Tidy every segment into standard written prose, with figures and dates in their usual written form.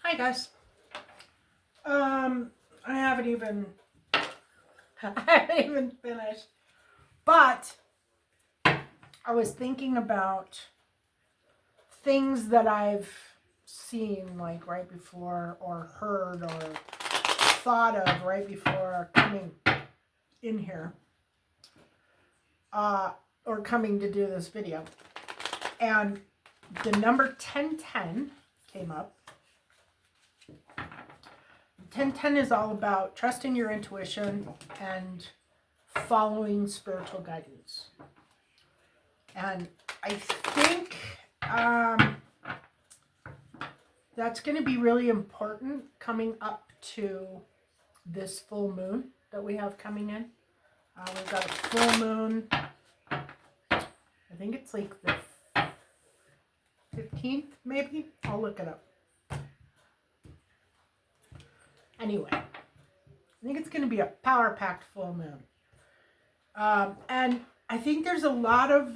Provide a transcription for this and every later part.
Hi guys. I haven't even finished. But I was thinking about things that I've seen like right before or heard or thought of right before coming in here. Or coming to do this video. And the number 1010 came up. 1010 is all about trusting your intuition and following spiritual guidance. And I think that's going to be really important coming up to this full moon that we have coming in. We've got a full moon. I think it's like the 15th, maybe. I'll look it up. Anyway, I think it's going to be a power-packed full moon. And I think there's a lot of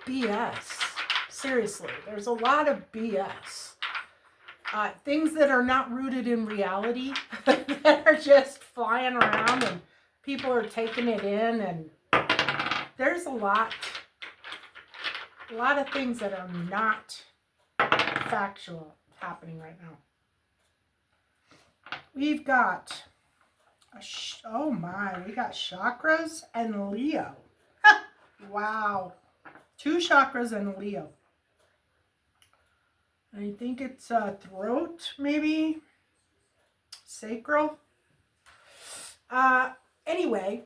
BS. Seriously, there's a lot of BS. Things that are not rooted in reality that are just flying around and people are taking it in, and there's a lot of things that are not factual happening right now. We've got we got chakras and Leo. Wow. 2 chakras and Leo. I think it's throat, maybe sacral. Anyway,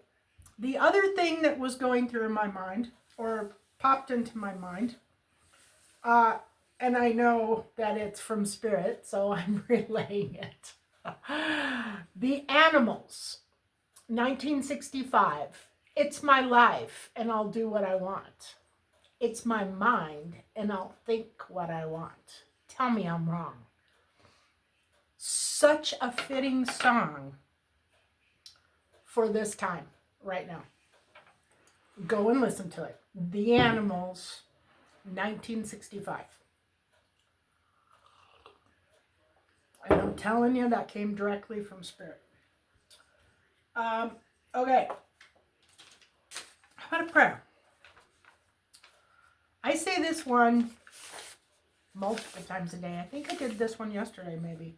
the other thing that was going through my mind, or popped into my mind, and I know that it's from spirit, so I'm relaying it. The Animals, 1965. It's my life, and I'll do what I want. It's my mind, and I'll think what I want. Tell me I'm wrong. Such a fitting song for this time right now. Go and listen to it. The Animals, 1965. And I'm telling you, that came directly from spirit. Okay. How about a prayer? I say this one multiple times a day. I think I did this one yesterday, maybe.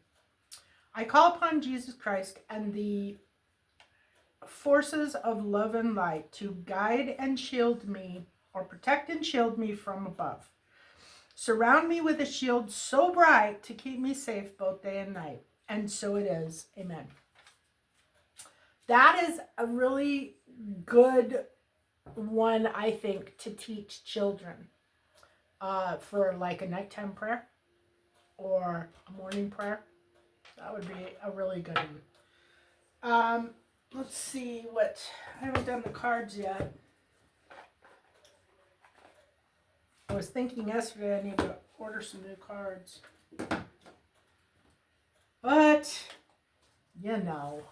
I call upon Jesus Christ and the forces of love and light to guide and shield me, or protect and shield me from above. Surround me with a shield so bright to keep me safe both day and night. And so it is. Amen. That is a really good one, I think, to teach children for like a nighttime prayer or a morning prayer. That would be a really good one. Let's see what, I haven't done the cards yet. I was thinking yesterday I need to order some new cards. But, you know,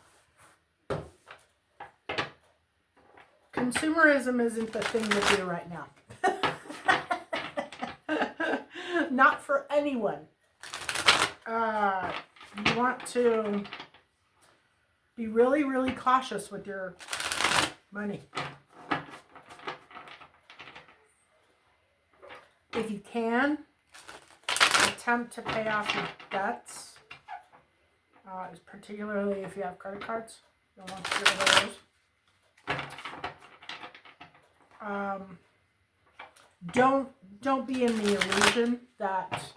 consumerism isn't the thing to do right now. Not for anyone. You want to be really, really cautious with your money. If you can, attempt to pay off your debts, particularly if you have credit cards. You don't want to get rid of those. Don't be in the illusion that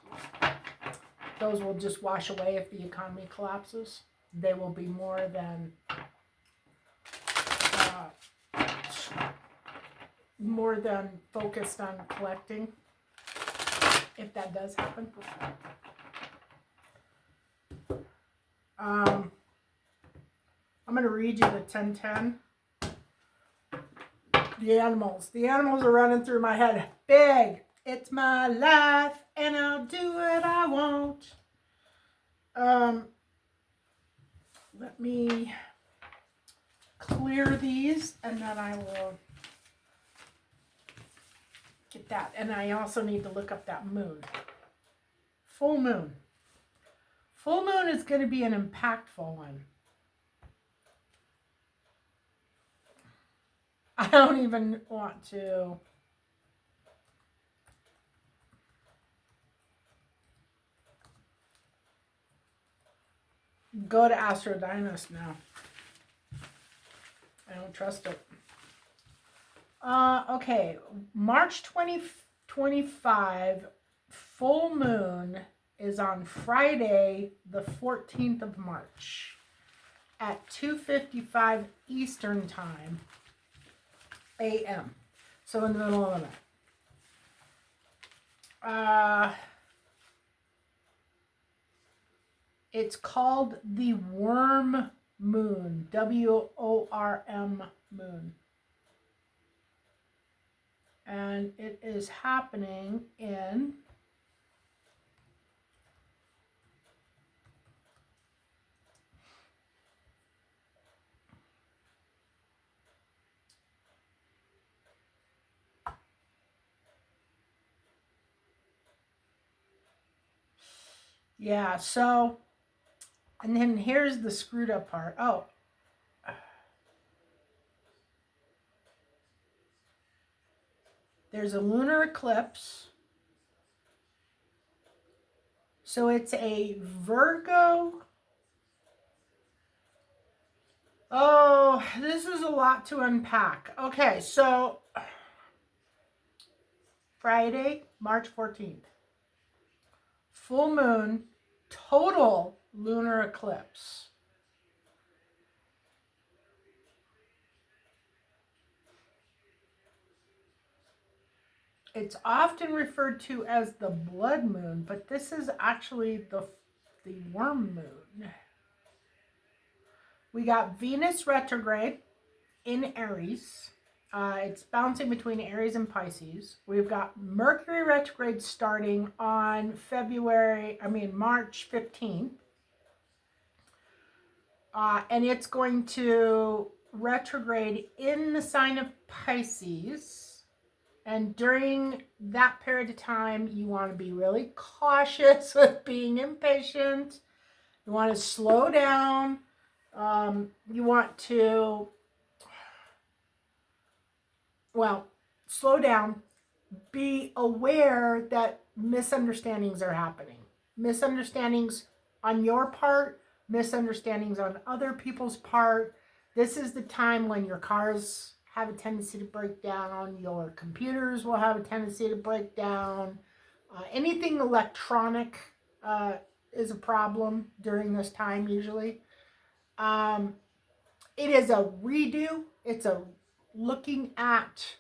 those will just wash away if the economy collapses. They will be more than focused on collecting, if that does happen. I'm going to read you the 1010. The animals. The animals are running through my head. Big. It's my life, and I'll do what I want. Let me clear these, and then I will get that. And I also need to look up that moon. Full moon. Full moon is going to be an impactful one. I don't even want to. Go to Astrodynamist now. I don't trust it. Okay, March 2025, full moon is on Friday, the 14th of March at 2:55 Eastern Time, a.m. So in the middle of the night. It's called the worm moon, WORM moon. And it is happening in so, and then here's the screwed up part. Oh, there's a lunar eclipse. So it's a Virgo. Oh, this is a lot to unpack. Okay, so Friday, March 14th. Full moon, total lunar eclipse. It's often referred to as the blood moon, but this is actually the worm moon. We got Venus retrograde in Aries. It's bouncing between Aries and Pisces. We've got Mercury retrograde starting on March 15th. And it's going to retrograde in the sign of Pisces. And during that period of time, you want to be really cautious with being impatient. You want to slow down. You want to, slow down. Be aware that misunderstandings are happening. Misunderstandings on your part, misunderstandings on other people's part. This is the time when your cars have a tendency to break down. Your computers will have a tendency to break down. Anything electronic is a problem during this time usually. It is a redo. It's a looking at,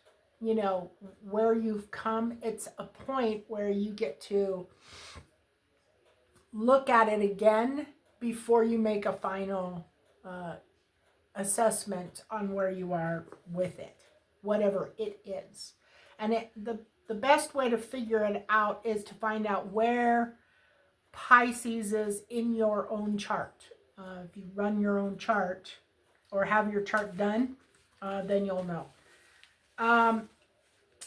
where you've come. It's a point where you get to look at it again before you make a final assessment on where you are with it, whatever it is. And the best way to figure it out is to find out where Pisces is in your own chart. If you run your own chart or have your chart done, then you'll know.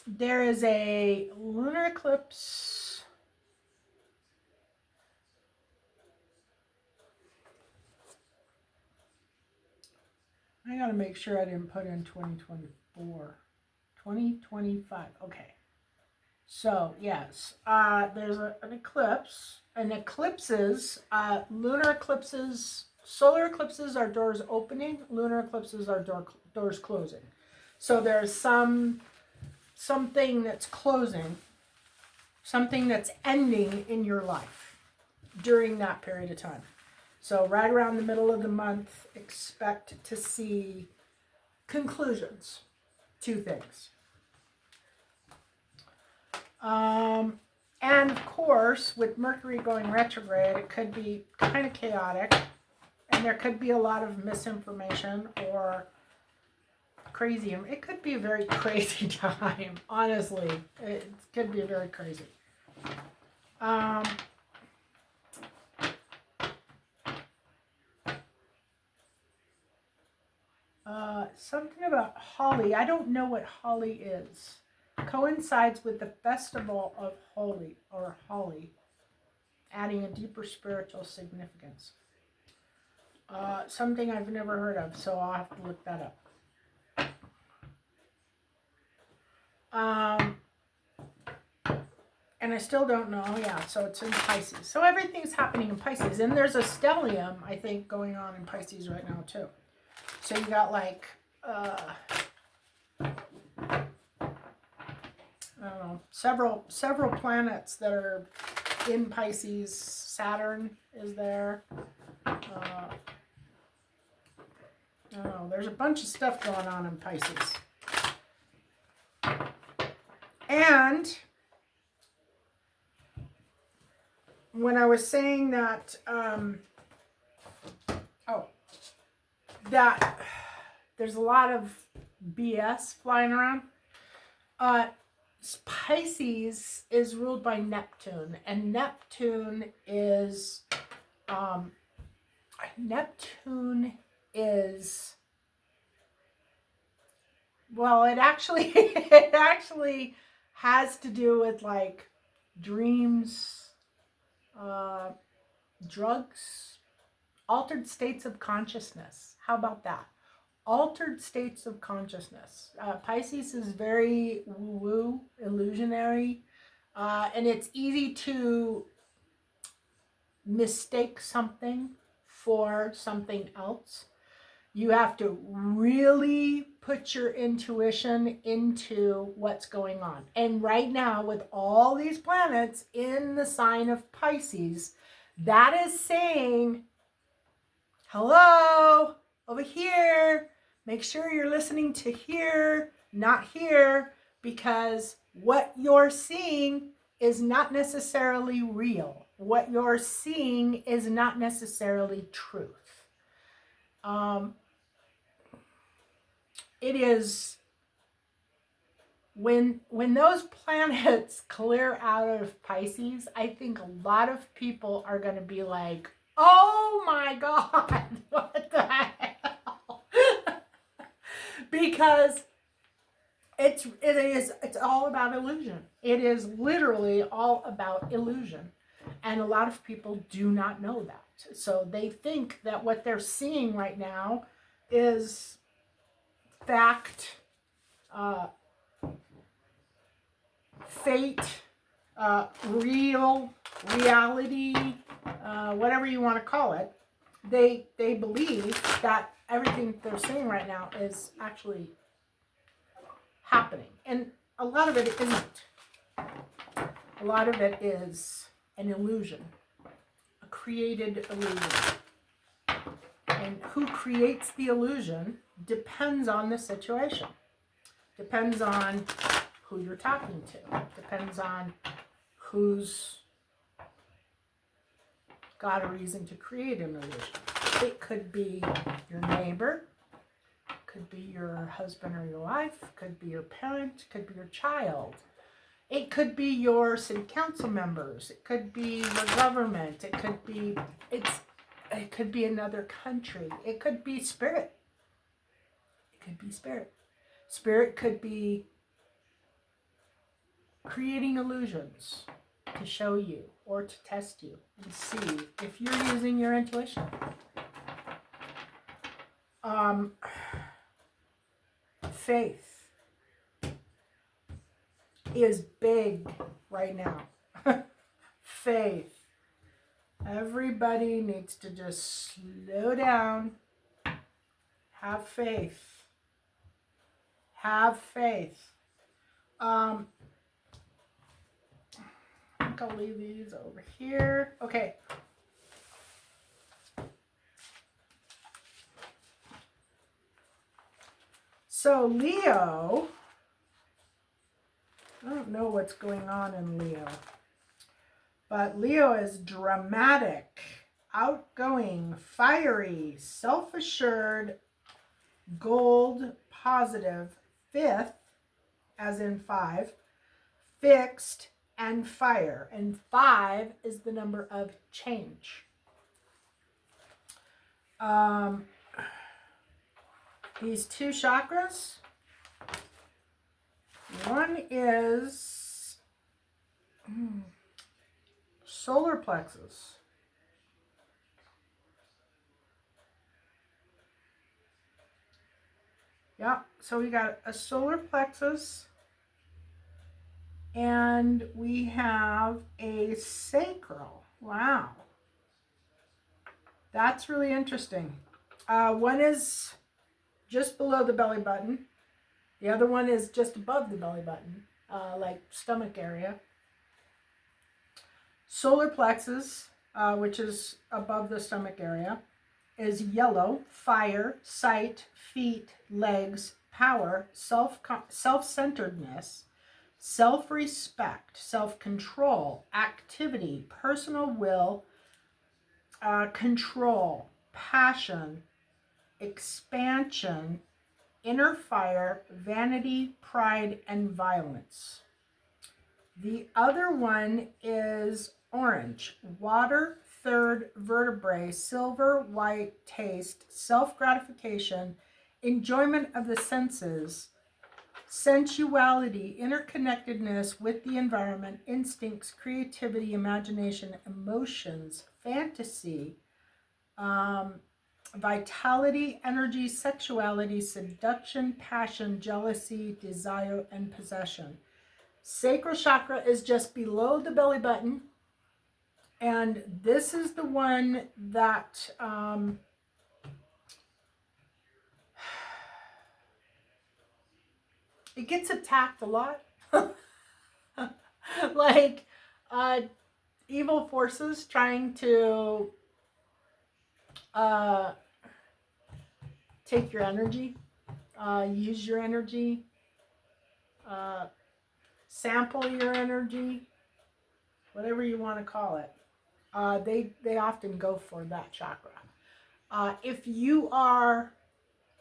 There is a lunar eclipse. I gotta make sure I didn't put in 2024. 2025. Okay. So, yes, there's an eclipse. And eclipses, lunar eclipses, solar eclipses are doors opening, lunar eclipses are doors closing. So there's something that's closing, something that's ending in your life during that period of time. So right around the middle of the month, expect to see conclusions to things. And of course, with Mercury going retrograde, it could be kind of chaotic, and there could be a lot of misinformation or crazy. It could be a very crazy time, honestly. It could be very crazy. Something about holly. I don't know what holly is. coincides with the festival of Holly, adding a deeper spiritual significance. Something I've never heard of, so I'll have to look that up. And I still don't know. Oh, yeah, so it's in Pisces. So everything's happening in Pisces. And there's a stellium, I think, going on in Pisces right now, too. So you got, like, I don't know, several planets that are in Pisces. Saturn is there. I don't know. There's a bunch of stuff going on in Pisces. And when I was saying that, that there's a lot of BS flying around. Pisces is ruled by Neptune, and Neptune is, well, it actually has to do with like dreams, drugs, altered states of consciousness. How about that? Altered states of consciousness. Pisces is very woo-woo, illusionary, and it's easy to mistake something for something else. You have to really put your intuition into what's going on. And right now, with all these planets in the sign of Pisces, that is saying, hello, over here. Make sure you're listening to here, not here, because what you're seeing is not necessarily real. What you're seeing is not necessarily truth. It is when those planets clear out of Pisces, I think a lot of people are going to be like, oh my God, what the hell? Because it's all about illusion. It is literally all about illusion. And a lot of people do not know that. So they think that what they're seeing right now is fact, fate, reality, whatever you want to call it. They believe that everything they're seeing right now is actually happening. And a lot of it isn't. A lot of it is an illusion, a created illusion. And who creates the illusion depends on the situation. Depends on who you're talking to. Depends on who's got a reason to create an illusion. It could be your neighbor, could be your husband or your wife, could be your parent, could be your child. It could be your city council members. It could be your government. It could be another country. It could be spirit. It could be spirit. Spirit could be creating illusions to show you or to test you and see if you're using your intuition. Faith is big right now. Faith. Everybody needs to just slow down. Have faith. Have faith. I think I'll leave these over here. Okay. So Leo, I don't know what's going on in Leo, but Leo is dramatic, outgoing, fiery, self-assured, gold, positive, fifth, as in 5, fixed, and fire. And 5 is the number of change. These 2 chakras, One is solar plexus. Yeah, so we got a solar plexus and we have a sacral. Wow. That's really interesting. One is just below the belly button. The other one is just above the belly button, like stomach area. Solar plexus, which is above the stomach area, is yellow, fire, sight, feet, legs, power, self-centeredness, self-respect, self-control, activity, personal will, control, passion, expansion, inner fire, vanity, pride, and violence. The other one is orange, water, third vertebrae, silver, white, taste, self-gratification, enjoyment of the senses, sensuality, interconnectedness with the environment, instincts, creativity, imagination, emotions, fantasy, vitality, energy, sexuality, seduction, passion, jealousy, desire, and possession. Sacral chakra is just below the belly button. And this is the one that it gets attacked a lot. Like evil forces trying to take your energy, use your energy, sample your energy, whatever you want to call it. They often go for that chakra. If you are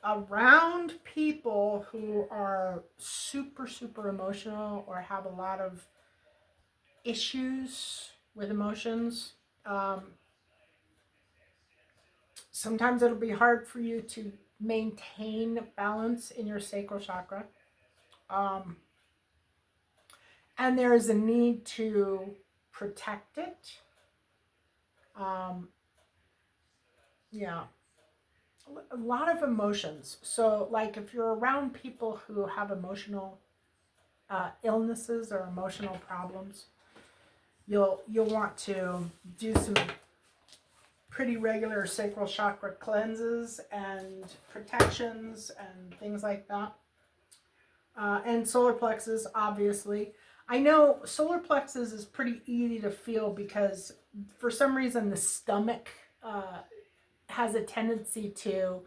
around people who are super, super emotional or have a lot of issues with emotions, sometimes it'll be hard for you to maintain balance in your sacral chakra. And there is a need to protect it. Yeah. A lot of emotions. So, like, if you're around people who have emotional illnesses or emotional problems, you'll want to do some pretty regular sacral chakra cleanses and protections and things like that. And solar plexus, obviously. I know solar plexus is pretty easy to feel because for some reason the stomach has a tendency to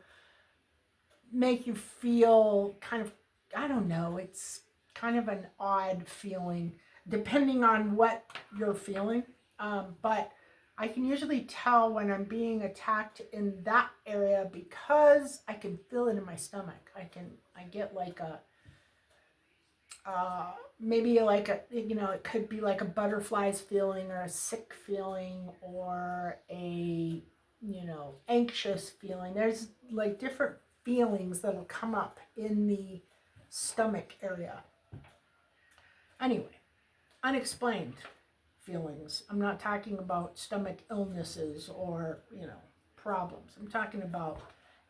make you feel kind of, I don't know, it's kind of an odd feeling depending on what you're feeling. But I can usually tell when I'm being attacked in that area because I can feel it in my stomach. I get like a, maybe like a, it could be like a butterflies feeling or a sick feeling or a, anxious feeling. There's like different feelings that'll come up in the stomach area. Anyway, unexplained feelings. I'm not talking about stomach illnesses or, problems. I'm talking about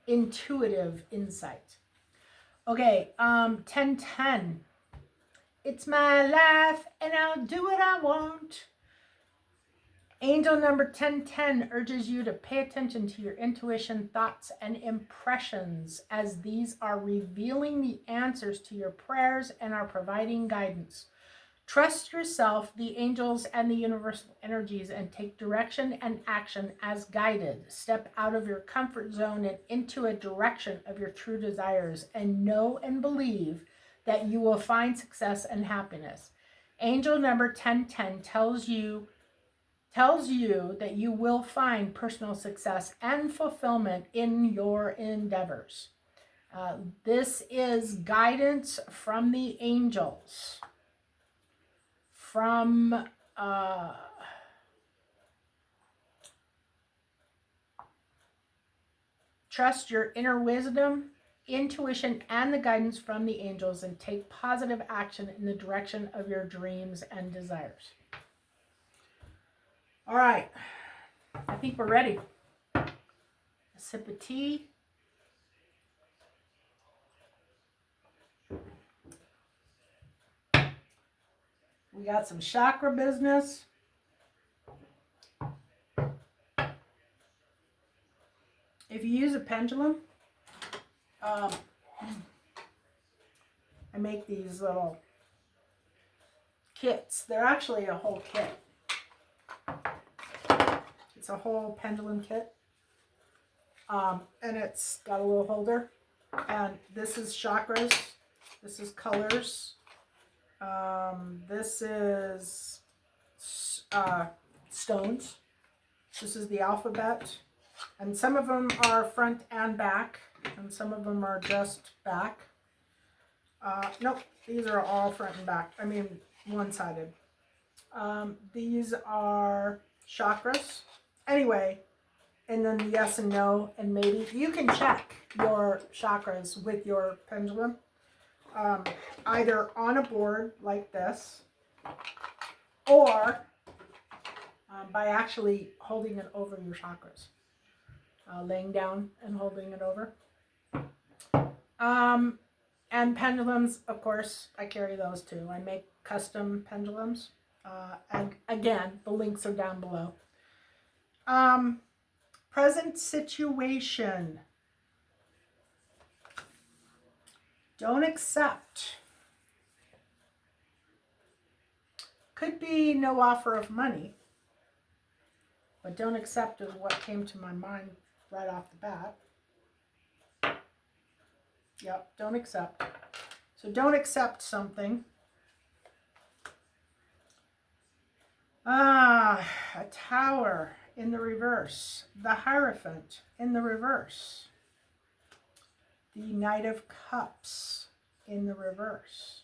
intuitive insight. Okay, 1010. It's my life and I'll do what I want. Angel number 1010 urges you to pay attention to your intuition, thoughts, and impressions as these are revealing the answers to your prayers and are providing guidance. Trust yourself, the angels, and the universal energies and take direction and action as guided. Step out of your comfort zone and into a direction of your true desires and know and believe that you will find success and happiness. Angel number 1010 tells you that you will find personal success and fulfillment in your endeavors. This is guidance from the angels. From trust your inner wisdom intuition and the guidance from the angels and take positive action in the direction of your dreams and desires. All right. I think we're ready. A sip of tea. We got some chakra business. If you use a pendulum, I make these little kits. They're actually a whole kit. It's a whole pendulum kit. And it's got a little holder. And this is chakras. This is colors. This is stones. This is the alphabet. And some of them are front and back. And some of them are just back. Nope, these are all front and back. I mean, one-sided. These are chakras. Anyway, and then the yes and no and maybe. You can check your chakras with your pendulum. Either on a board like this or by actually holding it over your chakras. Laying down and holding it over. And pendulums, of course, I carry those too. I make custom pendulums. And again, the links are down below. Present situation. Don't accept. Could be no offer of money, but don't accept is what came to my mind right off the bat. Yep, don't accept. So don't accept something. A tower in the reverse. The Hierophant in the reverse. The Knight of Cups in the reverse.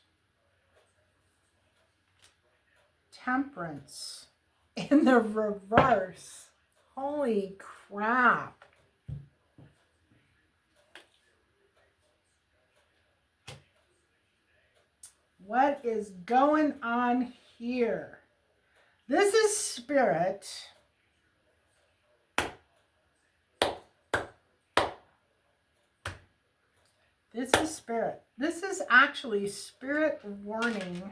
Temperance in the reverse. Holy crap. What is going on here? This is Spirit. This is Spirit. This is actually Spirit warning.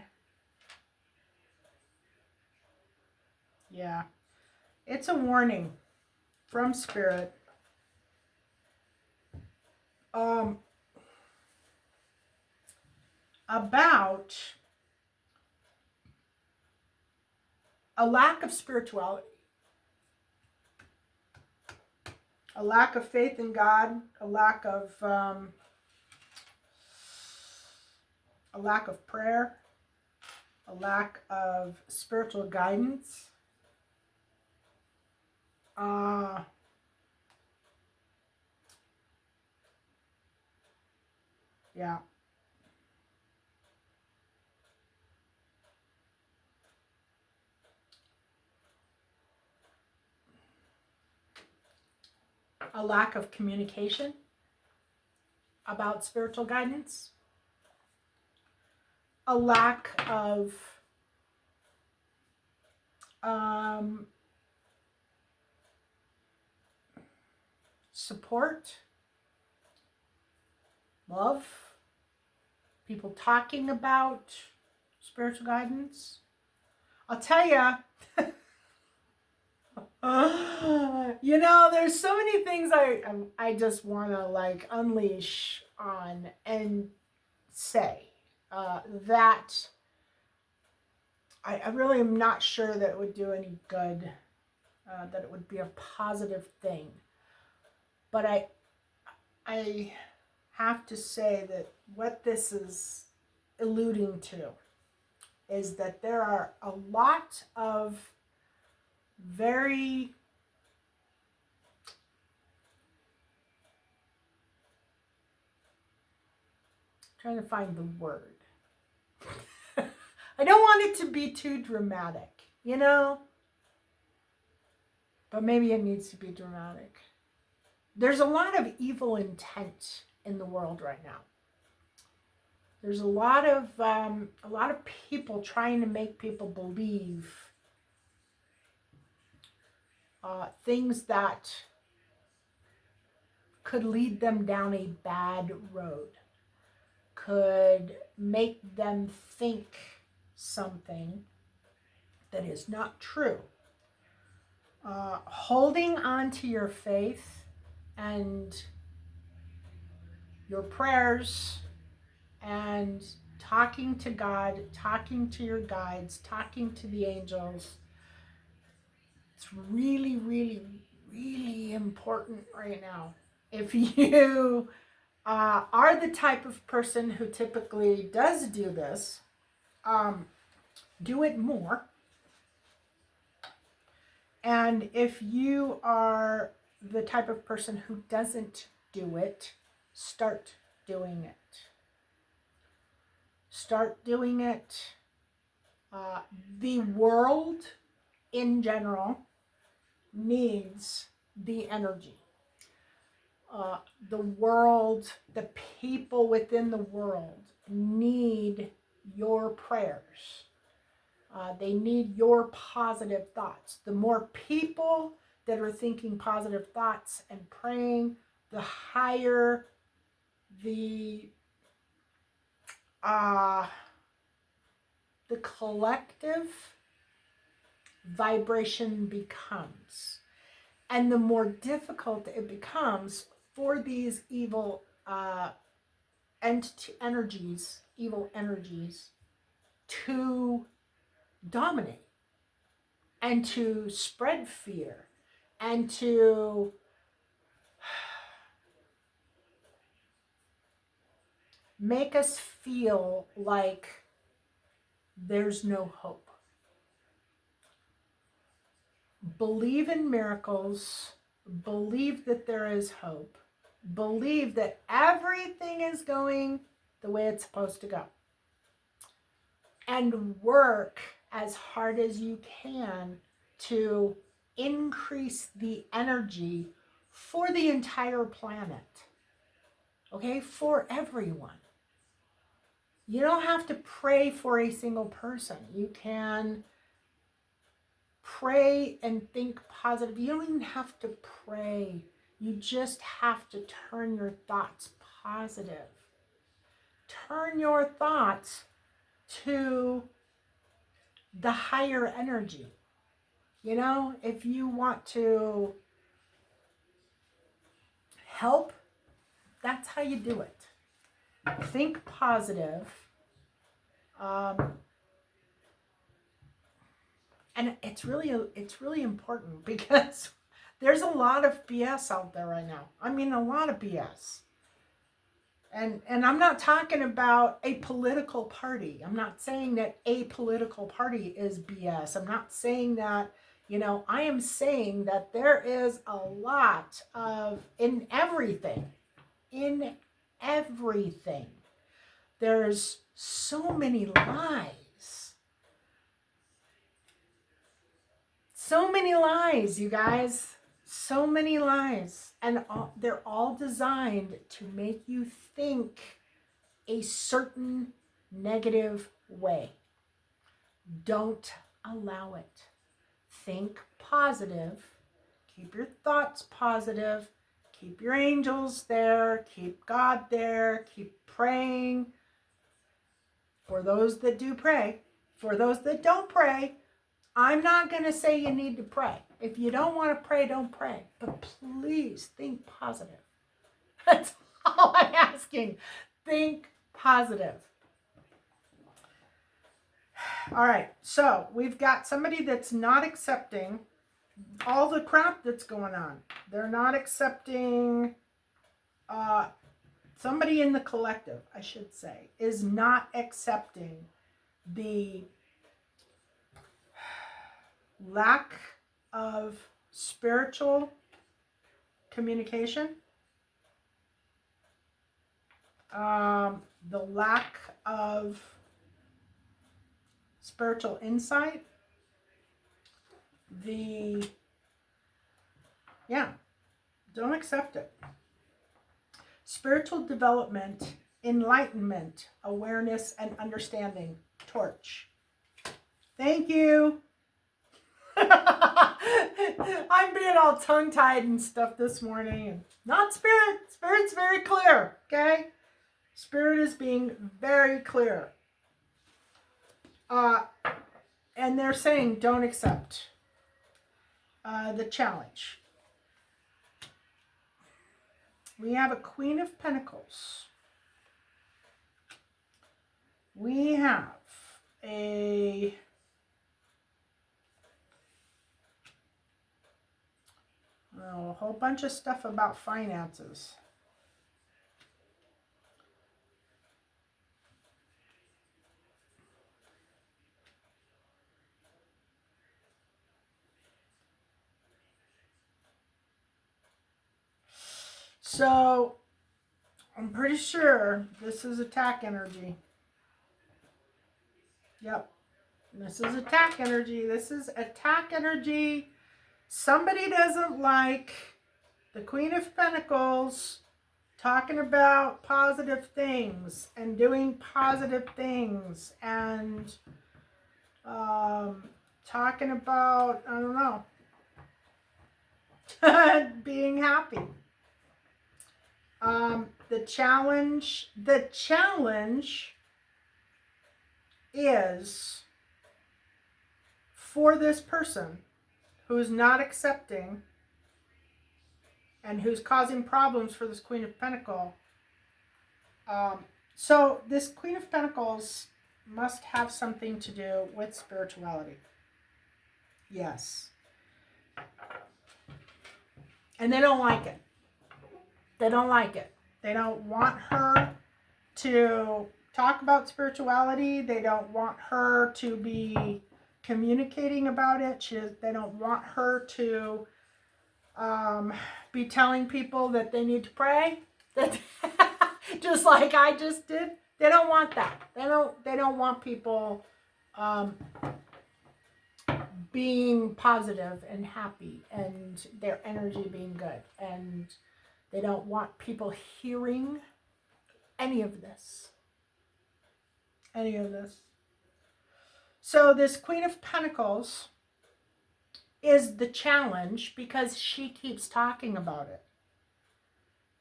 Yeah. It's a warning from Spirit. About a lack of spirituality. A lack of faith in God, a lack of prayer, a lack of spiritual guidance. Yeah. A lack of communication about spiritual guidance. A lack of support, love, people talking about spiritual guidance. I'll tell you, you know, there's so many things I just want to like unleash on and say that I really am not sure that it would do any good, that it would be a positive thing. But I have to say that what this is alluding to is that there are a lot of very trying to find the word. I don't want it to be too dramatic, you know? But maybe it needs to be dramatic. There's a lot of evil intent in the world right now. There's a lot of people trying to make people believe things that could lead them down a bad road, could make them think something that is not true. Holding on to your faith and your prayers and talking to God, talking to your guides, talking to the angels, it's really, really, really important right now. If you are the type of person who typically does do this, do it more. And if you are the type of person who doesn't do it, start doing it. Start doing it. The world in general needs the energy. The world, the people within the world need your prayers. They need your positive thoughts. The more people that are thinking positive thoughts and praying, the higher the collective vibration becomes. And the more difficult it becomes for these evil energies to dominate and to spread fear and to make us feel like there's no hope. Believe in miracles. Believe that there is hope. Believe that everything is going the way it's supposed to go. And work as hard as you can to increase the energy for the entire planet. Okay? For everyone. You don't have to pray for a single person. You can pray and think positive. You don't even have to pray. You just have to turn your thoughts positive. Turn your thoughts to the higher energy. You know, if you want to help, that's how you do it. Think positive. And it's really important because there's a lot of BS out there right now. I mean, a lot of BS. And I'm not talking about a political party. I'm not saying that a political party is BS. I'm not saying that, I am saying that there is a lot of, in everything, there's so many lies. So many lies, you guys. So many lies. And they're all designed to make you think a certain negative way. Don't allow it. Think positive. Keep your thoughts positive. Keep your angels there. Keep God there. Keep praying. For those that do pray. For those that don't pray, I'm not going to say you need to pray. If you don't want to pray, don't pray. But please think positive. That's all I'm asking. Think positive. All right. So we've got somebody that's not accepting all the crap that's going on. They're not accepting, somebody in the collective, I should say, is not accepting the lack of spiritual communication, the lack of spiritual insight, don't accept it. spiritual development, enlightenment, awareness, and understanding. Torch. Thank you. I'm being all tongue-tied and stuff this morning. And not Spirit. Spirit's very clear, okay? Spirit is being very clear. And they're saying don't accept the challenge. We have a Queen of Pentacles. We have a whole bunch of stuff about finances. So, I'm pretty sure this is attack energy. Yep. This is attack energy. This is attack energy. Somebody doesn't like the Queen of Pentacles talking about positive things and doing positive things and talking about, I don't know, being happy. The challenge is for this person who's not accepting and who's causing problems for this Queen of Pentacles. So this Queen of Pentacles must have something to do with spirituality. Yes. And they don't like it. They don't like it. They don't want her to talk about spirituality. They don't want her to be communicating about it. They don't want her to be telling people that they need to pray. That just like I just did. They don't want that. They don't want people being positive and happy and their energy being good. And they don't want people hearing any of this. Any of this. So this Queen of Pentacles is the challenge because she keeps talking about it.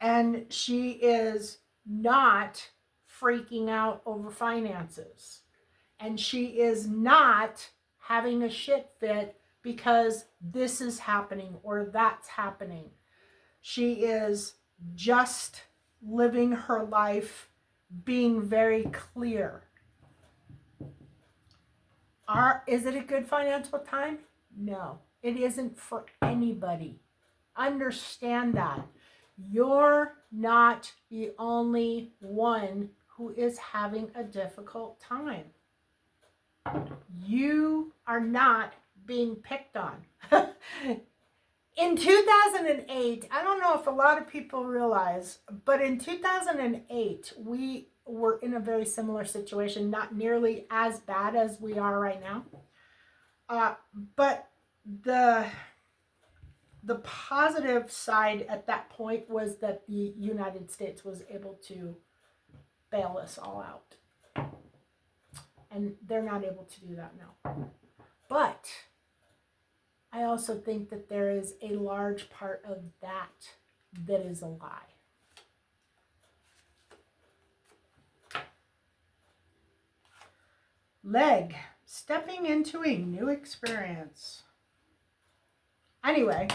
And she is not freaking out over finances. And she is not having a shit fit because this is happening or that's happening. She is just living her life, being very clear. Is it a good financial time? No, it isn't for anybody. Understand that. You're not the only one who is having a difficult time. You are not being picked on. In 2008, I don't know if a lot of people realize, but in 2008, we were in a very similar situation, not nearly as bad as we are right now. But the positive side at that point was that the United States was able to bail us all out. And they're not able to do that now. But I also think that there is a large part of that is a lie. Leg, stepping into a new experience. Anyway,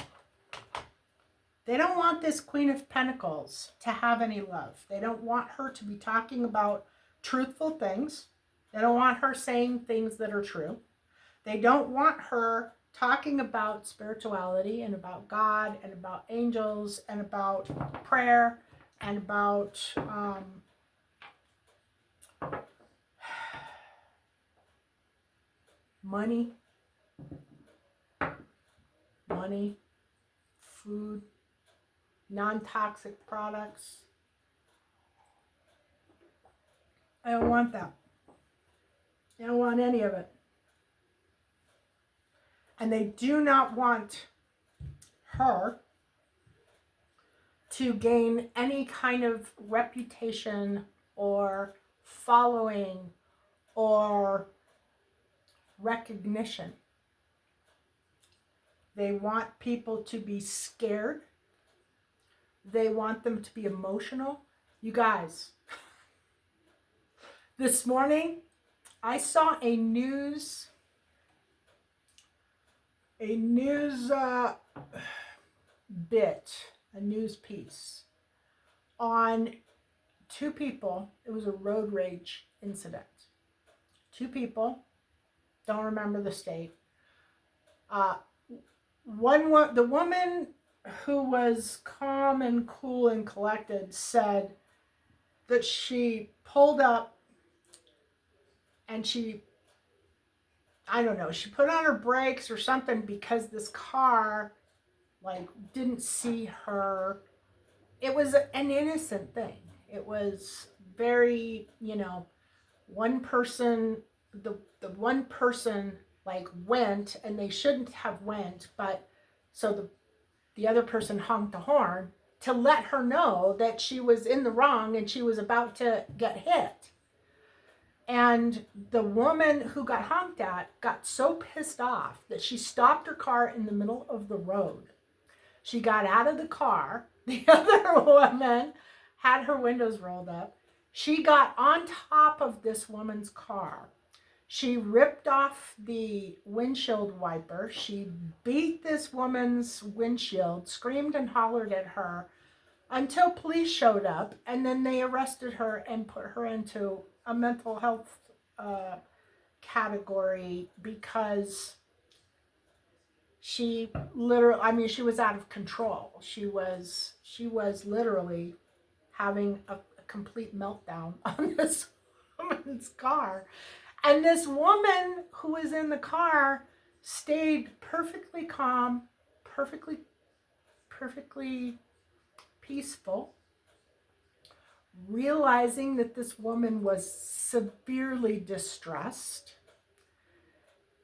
they don't want this Queen of Pentacles to have any love. They don't want her to be talking about truthful things. They don't want her saying things that are true. They don't want her talking about spirituality and about God and about angels and about prayer and about money, food, non-toxic products. I don't want that. I don't want any of it. And they do not want her to gain any kind of reputation or following or recognition. They want people to be scared. They want them to be emotional. You guys, this morning I saw a news a news piece on two people. It was a road rage incident. Two people, don't remember the state. The woman who was calm and cool and collected said that she pulled up and she put on her brakes or something because this car didn't see her. It was an innocent thing. It was very, one person, the one person went and they shouldn't have went, but so the other person honked the horn to let her know that she was in the wrong and she was about to get hit. And the woman who got honked at got so pissed off that she stopped her car in the middle of the road. She got out of the car. The other woman had her windows rolled up. She got on top of this woman's car. She ripped off the windshield wiper. She beat this woman's windshield, screamed and hollered at her until police showed up, and then they arrested her and put her into a mental health category because she literally, she was out of control. She was literally having a complete meltdown on this woman's car. And this woman who was in the car stayed perfectly calm, perfectly peaceful, realizing that this woman was severely distressed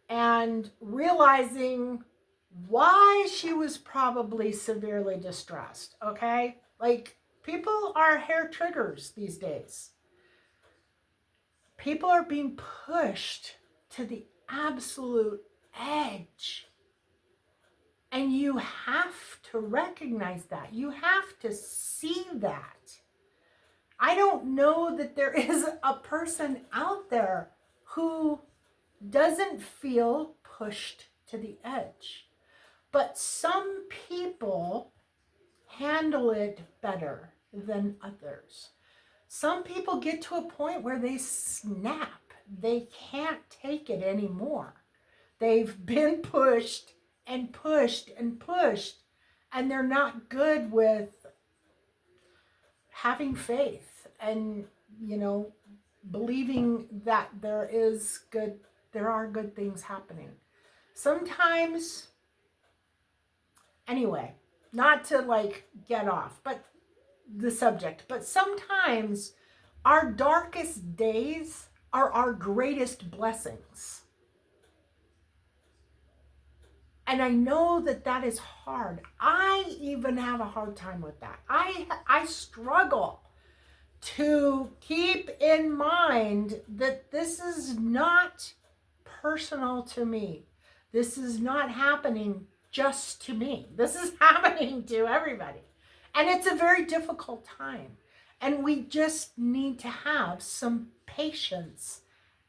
and realizing why she was probably severely distressed, okay? People are hair triggers these days. People are being pushed to the absolute edge. And you have to recognize that. You have to see that. I don't know that there is a person out there who doesn't feel pushed to the edge. But some people handle it better than others. Some people get to a point where they snap. They can't take it anymore. They've been pushed and pushed and pushed, and they're not good with having faith and, believing that there are good things happening. Sometimes, anyway, not to get off, but the subject, but sometimes our darkest days are our greatest blessings. And I know that is hard. I even have a hard time with that. I struggle to keep in mind that this is not personal to me. This is not happening just to me. This is happening to everybody. And it's a very difficult time. And we just need to have some patience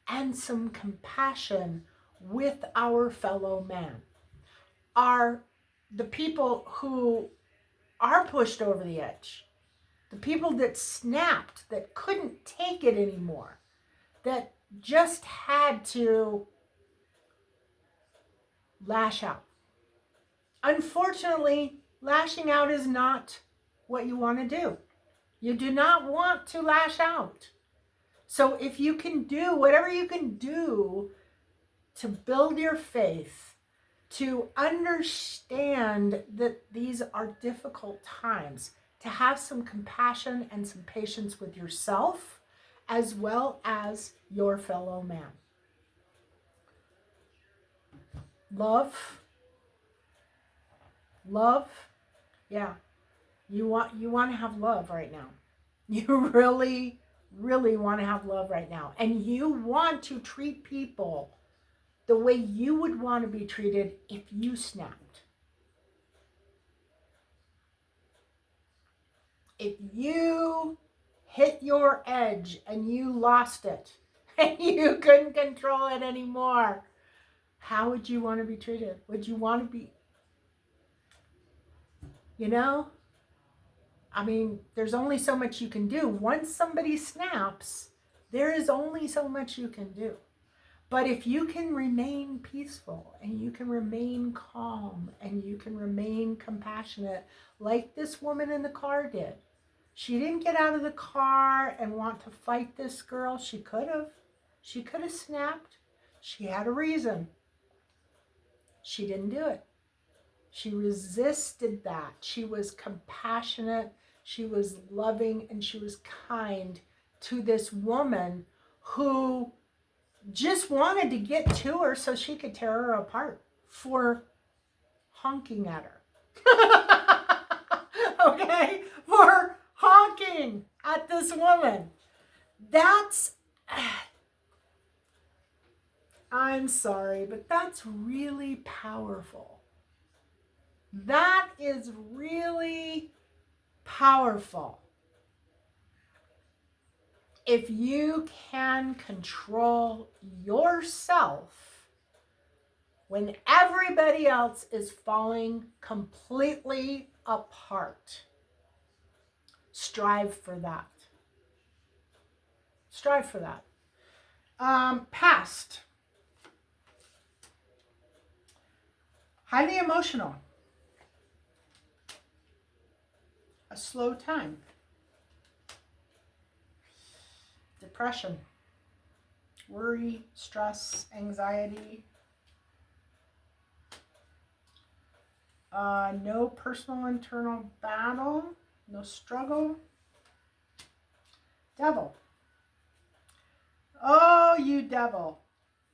and some compassion with our fellow man. The people who are pushed over the edge, the people that snapped, that couldn't take it anymore, that just had to lash out. Unfortunately, lashing out is not what you want to do. You do not want to lash out. So if you can do whatever you can do to build your faith, to understand that these are difficult times, to have some compassion and some patience with yourself as well as your fellow man. Love, yeah. You want to have love right now. You really, really want to have love right now. And you want to treat people the way you would want to be treated if you snapped. If you hit your edge and you lost it and you couldn't control it anymore, how would you want to be treated? Would you want to be, you know? I mean, there's only so much you can do. Once somebody snaps, there is only so much you can do. But if you can remain peaceful and you can remain calm and you can remain compassionate, like this woman in the car did. She didn't get out of the car and want to fight this girl. She could have. She could have snapped. She had a reason. She didn't do it. She resisted that. She was compassionate. She was loving and she was kind to this woman who just wanted to get to her so she could tear her apart for honking at her. Okay? For honking at this woman. That's, I'm sorry, but that's really powerful. That is really powerful. If you can control yourself when everybody else is falling completely apart, strive for that. Strive for that. Past. Highly emotional. A slow time. Depression. Worry, stress, anxiety. No personal internal battle. No struggle. Devil. Oh, you devil.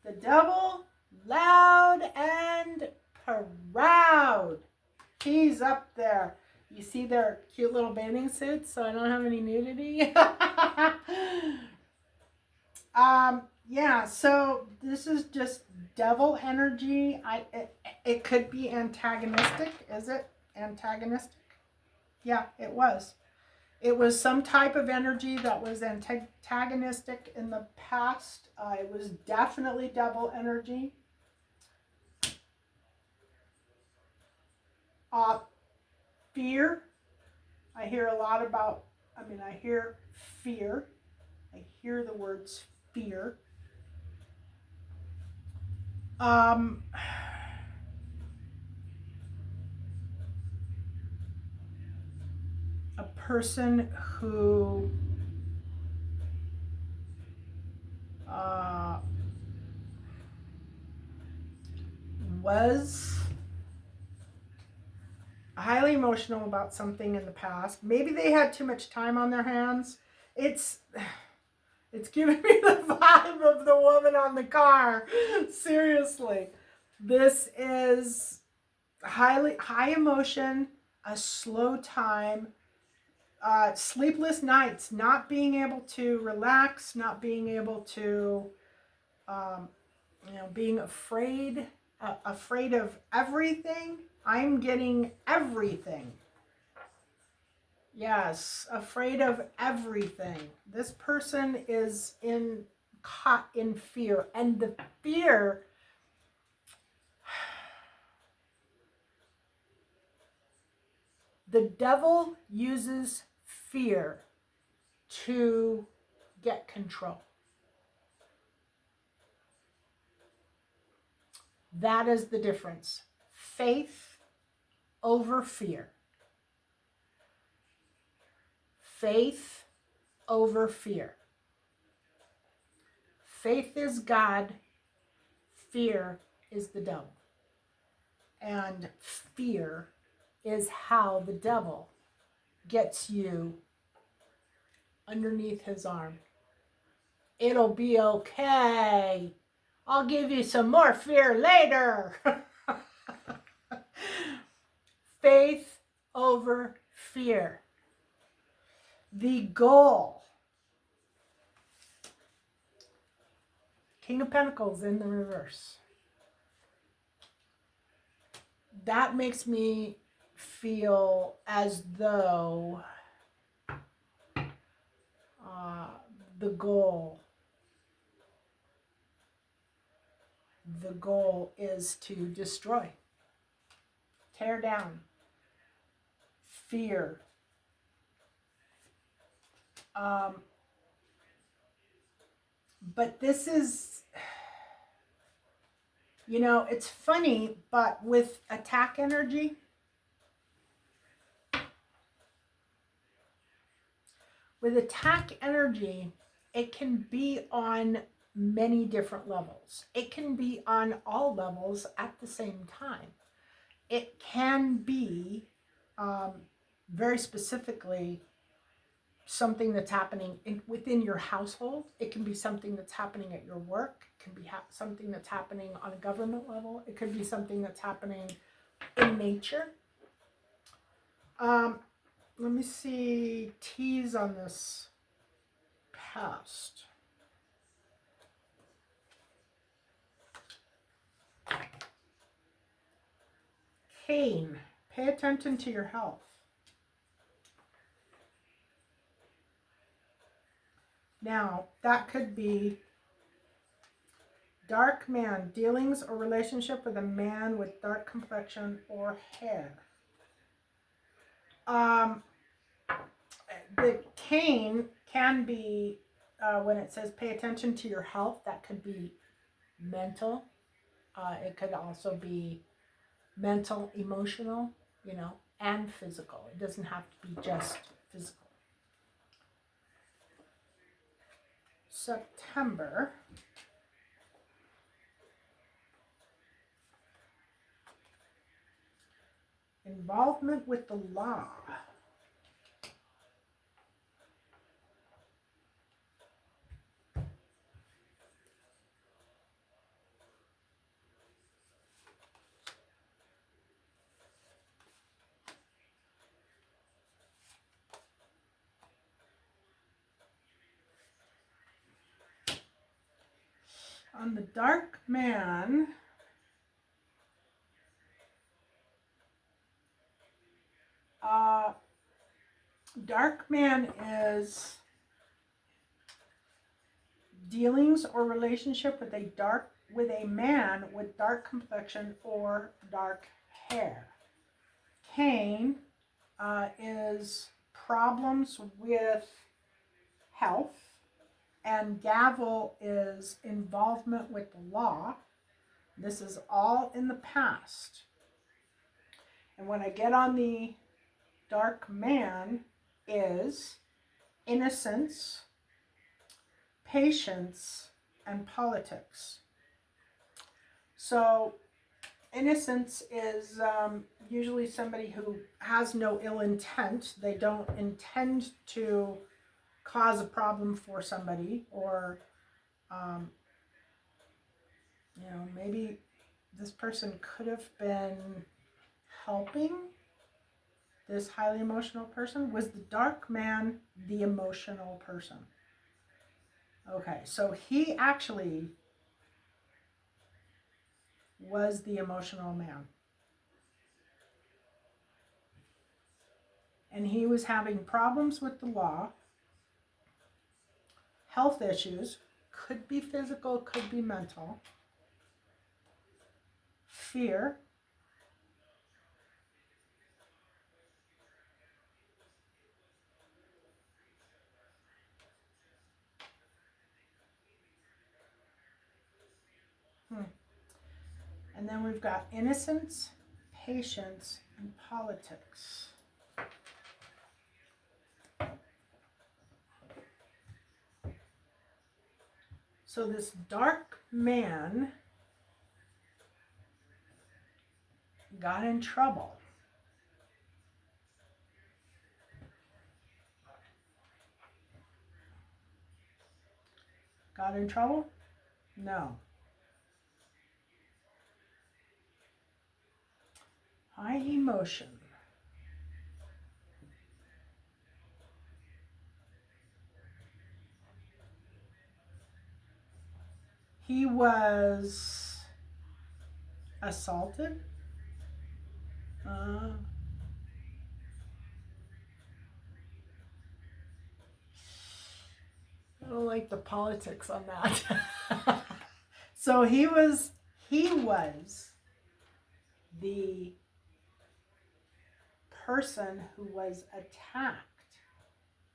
The devil, loud and proud. He's up there. You see their cute little bathing suits, so I don't have any nudity. Yeah, so this is just devil energy. It could be antagonistic. Is it antagonistic? Yeah, it was. It was some type of energy that was antagonistic in the past. It was definitely devil energy. Fear. I hear a lot about, I hear fear. I hear the words fear. A person who was highly emotional about something in the past. Maybe they had too much time on their hands. It's giving me the vibe of the woman on the car. Seriously. This is high emotion, a slow time, sleepless nights, not being able to relax, not being able to, being afraid of everything. I'm getting everything. Yes, afraid of everything. This person is caught in fear. And the fear, the devil uses fear to get control. That is the difference. Faith over fear. Faith over fear. Faith is God. Fear is the devil. And fear is how the devil gets you underneath his arm. It'll be okay. I'll give you some more fear later. Faith over fear. The goal. King of Pentacles in the reverse. That makes me feel as though the goal is to destroy, tear down, fear. But this is, you know, it's funny, but with attack energy, it can be on many different levels. It can be on all levels at the same time. It can be very specifically something that's happening within your household. It can be something that's happening at your work. It can be something that's happening on a government level. It could be something that's happening in nature. Let me see T's on this past. Cain, pay attention to your health. Now, that could be dark man, dealings or relationship with a man with dark complexion or hair. The Cain can be, when it says pay attention to your health, that could be mental. It could also be mental, emotional, you know, and physical. It doesn't have to be just physical. September. Involvement with the law. On the dark man, dark man is dealings or relationship with a man with dark complexion or dark hair. Cain is problems with health, and gavel is involvement with the law. This is all in the past. And when I get on the dark man is innocence, patience, and politics. So innocence is usually somebody who has no ill intent. They don't intend to cause a problem for somebody, or you know, maybe this person could have been helping this highly emotional person. Was the dark man the emotional person? Okay, so he actually was the emotional man. And he was having problems with the law, health issues, could be physical, could be mental, fear, and then we've got innocence, patience, and politics. So this dark man got in trouble. Got in trouble? No. High emotion. He was assaulted. I don't like the politics on that. So he was the person who was attacked.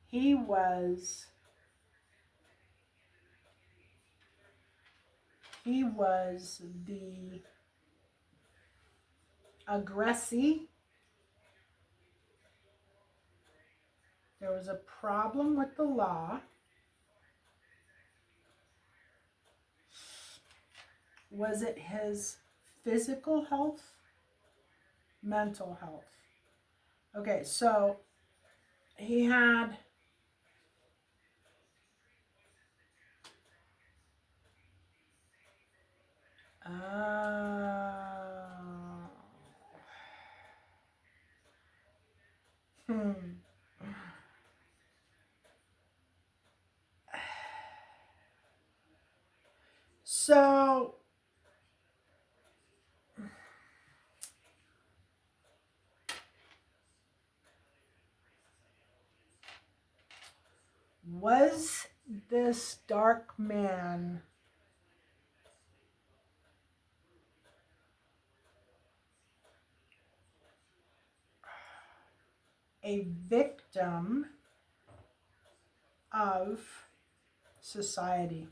He was the aggressee. There was a problem with the law. Was it his physical health? Mental health? Okay, so he had So was this dark man a victim of society?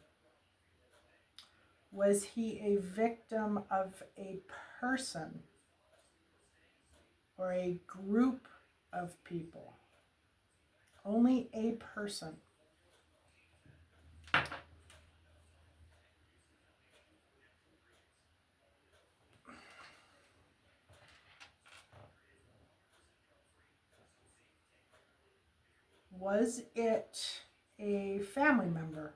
Was he a victim of a person or a group of people? Only a person. Was it a family member?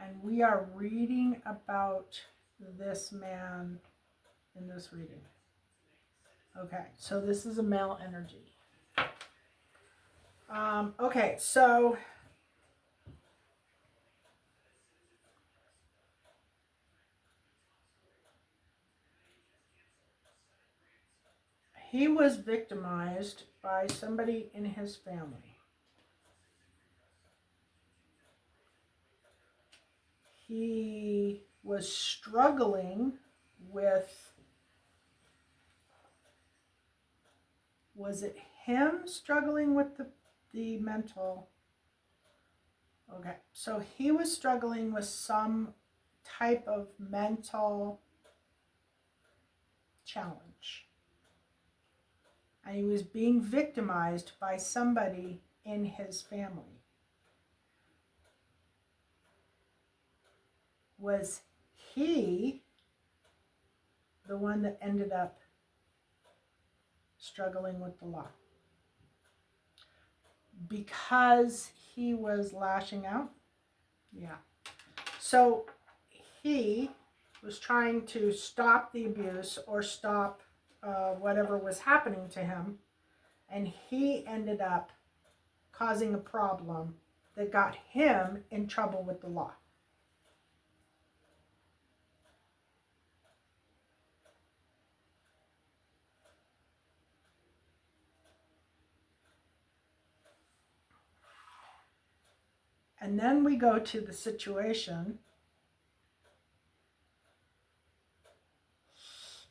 And we are reading about this man in this reading. Okay, so this is a male energy. Okay, so he was victimized by somebody in his family. He was struggling with, was it him struggling with the mental? Okay, so he was struggling with some type of mental challenge. And he was being victimized by somebody in his family. Was he the one that ended up struggling with the law? Because he was lashing out? Yeah. So he was trying to stop the abuse or stop whatever was happening to him, and he ended up causing a problem that got him in trouble with the law. And then we go to the situation.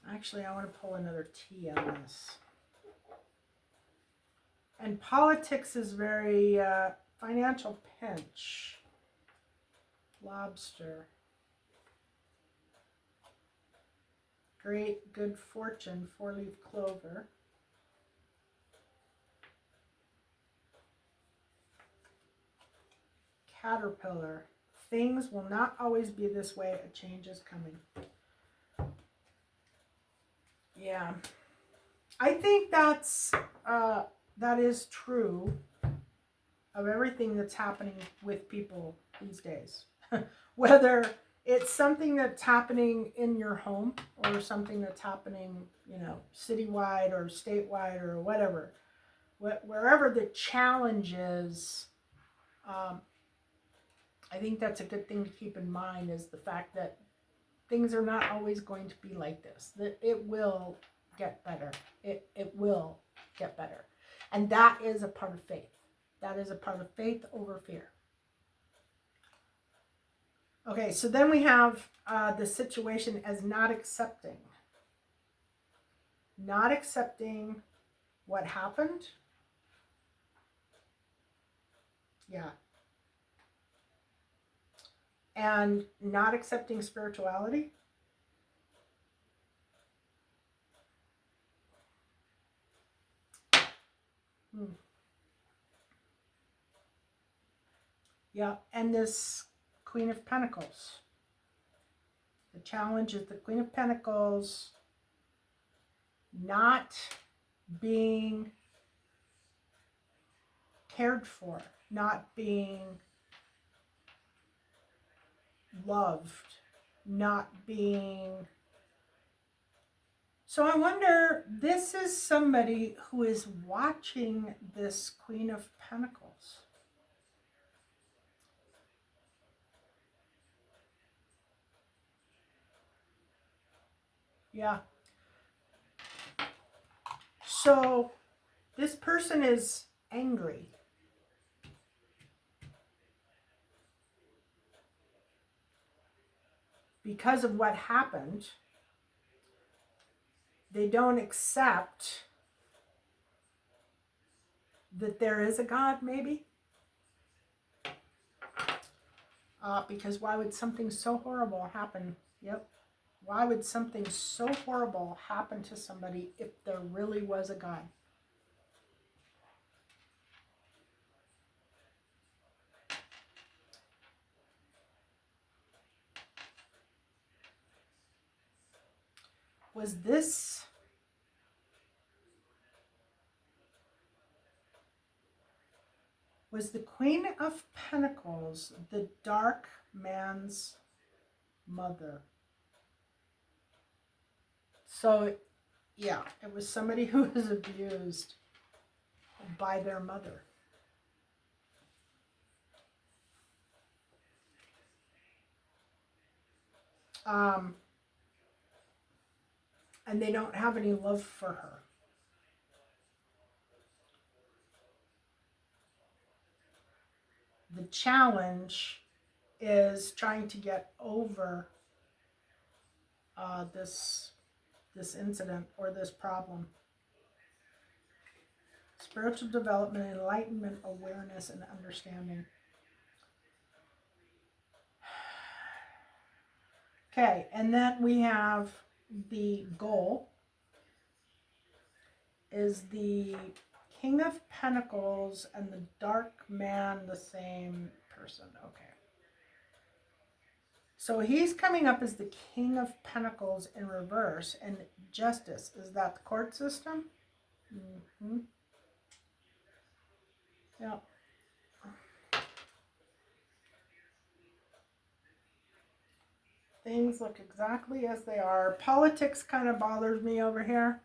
Actually, I want to pull another T on this. And politics is very financial pinch. Lobster. Great good fortune, 4-leaf clover. Caterpillar. Things will not always be this way. A change is coming. Yeah. I think that is true of everything that's happening with people these days. Whether It's something that's happening in your home or something that's happening, citywide or statewide or whatever. Wherever the challenge is, um, I think that's a good thing to keep in mind is the fact that things are not always going to be like this. That it will get better. It will get better. And that is a part of faith. That is a part of faith over fear. Okay, so then we have the situation as not accepting. Not accepting what happened. Yeah. And not accepting spirituality. Yeah, and this Queen of Pentacles. The challenge is the Queen of Pentacles not being cared for, not being loved, not being... So I wonder, this is somebody who is watching this Queen of Pentacles. Yeah. So this person is angry. Because of what happened, they don't accept that there is a God, maybe. Because why would something so horrible happen? Yep. Why would something so horrible happen to somebody if there really was a God? Was the Queen of Pentacles the dark man's mother? So, yeah, it was somebody who was abused by their mother. And they don't have any love for her. The challenge is trying to get over this incident or this problem. Spiritual development, enlightenment, awareness, and understanding. Okay, and then we have the goal is the King of Pentacles and the Dark Man, the same person. Okay. So he's coming up as the King of Pentacles in reverse, and Justice. Is that the court system? Mm-hmm. Yeah. Things look exactly as they are. Politics kind of bothers me over here.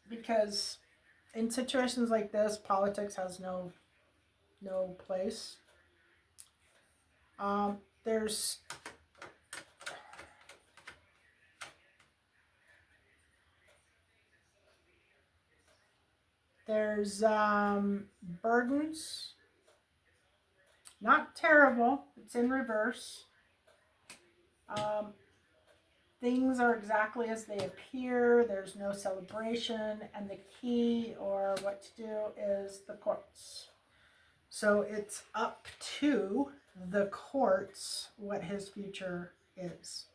Because in situations like this, politics has no place. There's burdens. Not terrible. It's in reverse. Things are exactly as they appear. There's no celebration. And the key or what to do is the courts. So it's up to the courts what his future is.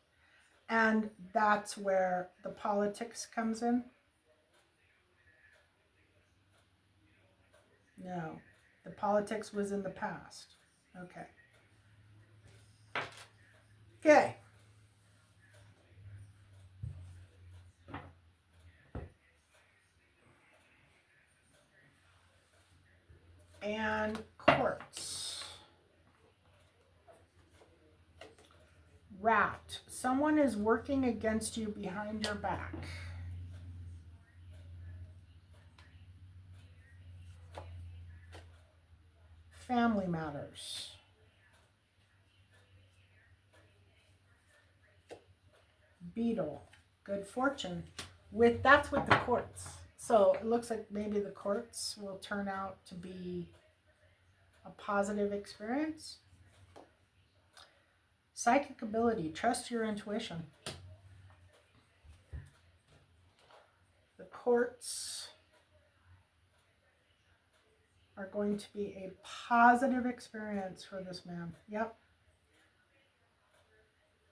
And that's where the politics comes in. No, the politics was in the past. Okay. Okay. And courts. Someone is working against you behind your back. Family matters. Beetle. Good fortune. That's with the courts. So it looks like maybe the courts will turn out to be a positive experience. Psychic ability. Trust your intuition. The courts are going to be a positive experience for this man. Yep.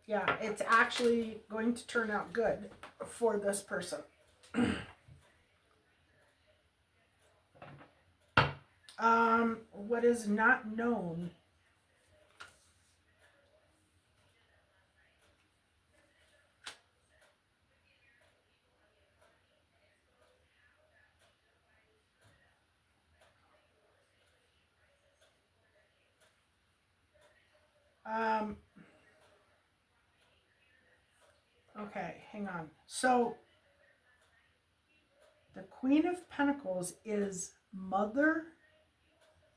Yeah, it's actually going to turn out good for this person. What is not known? Okay, hang on. So the Queen of Pentacles is mother,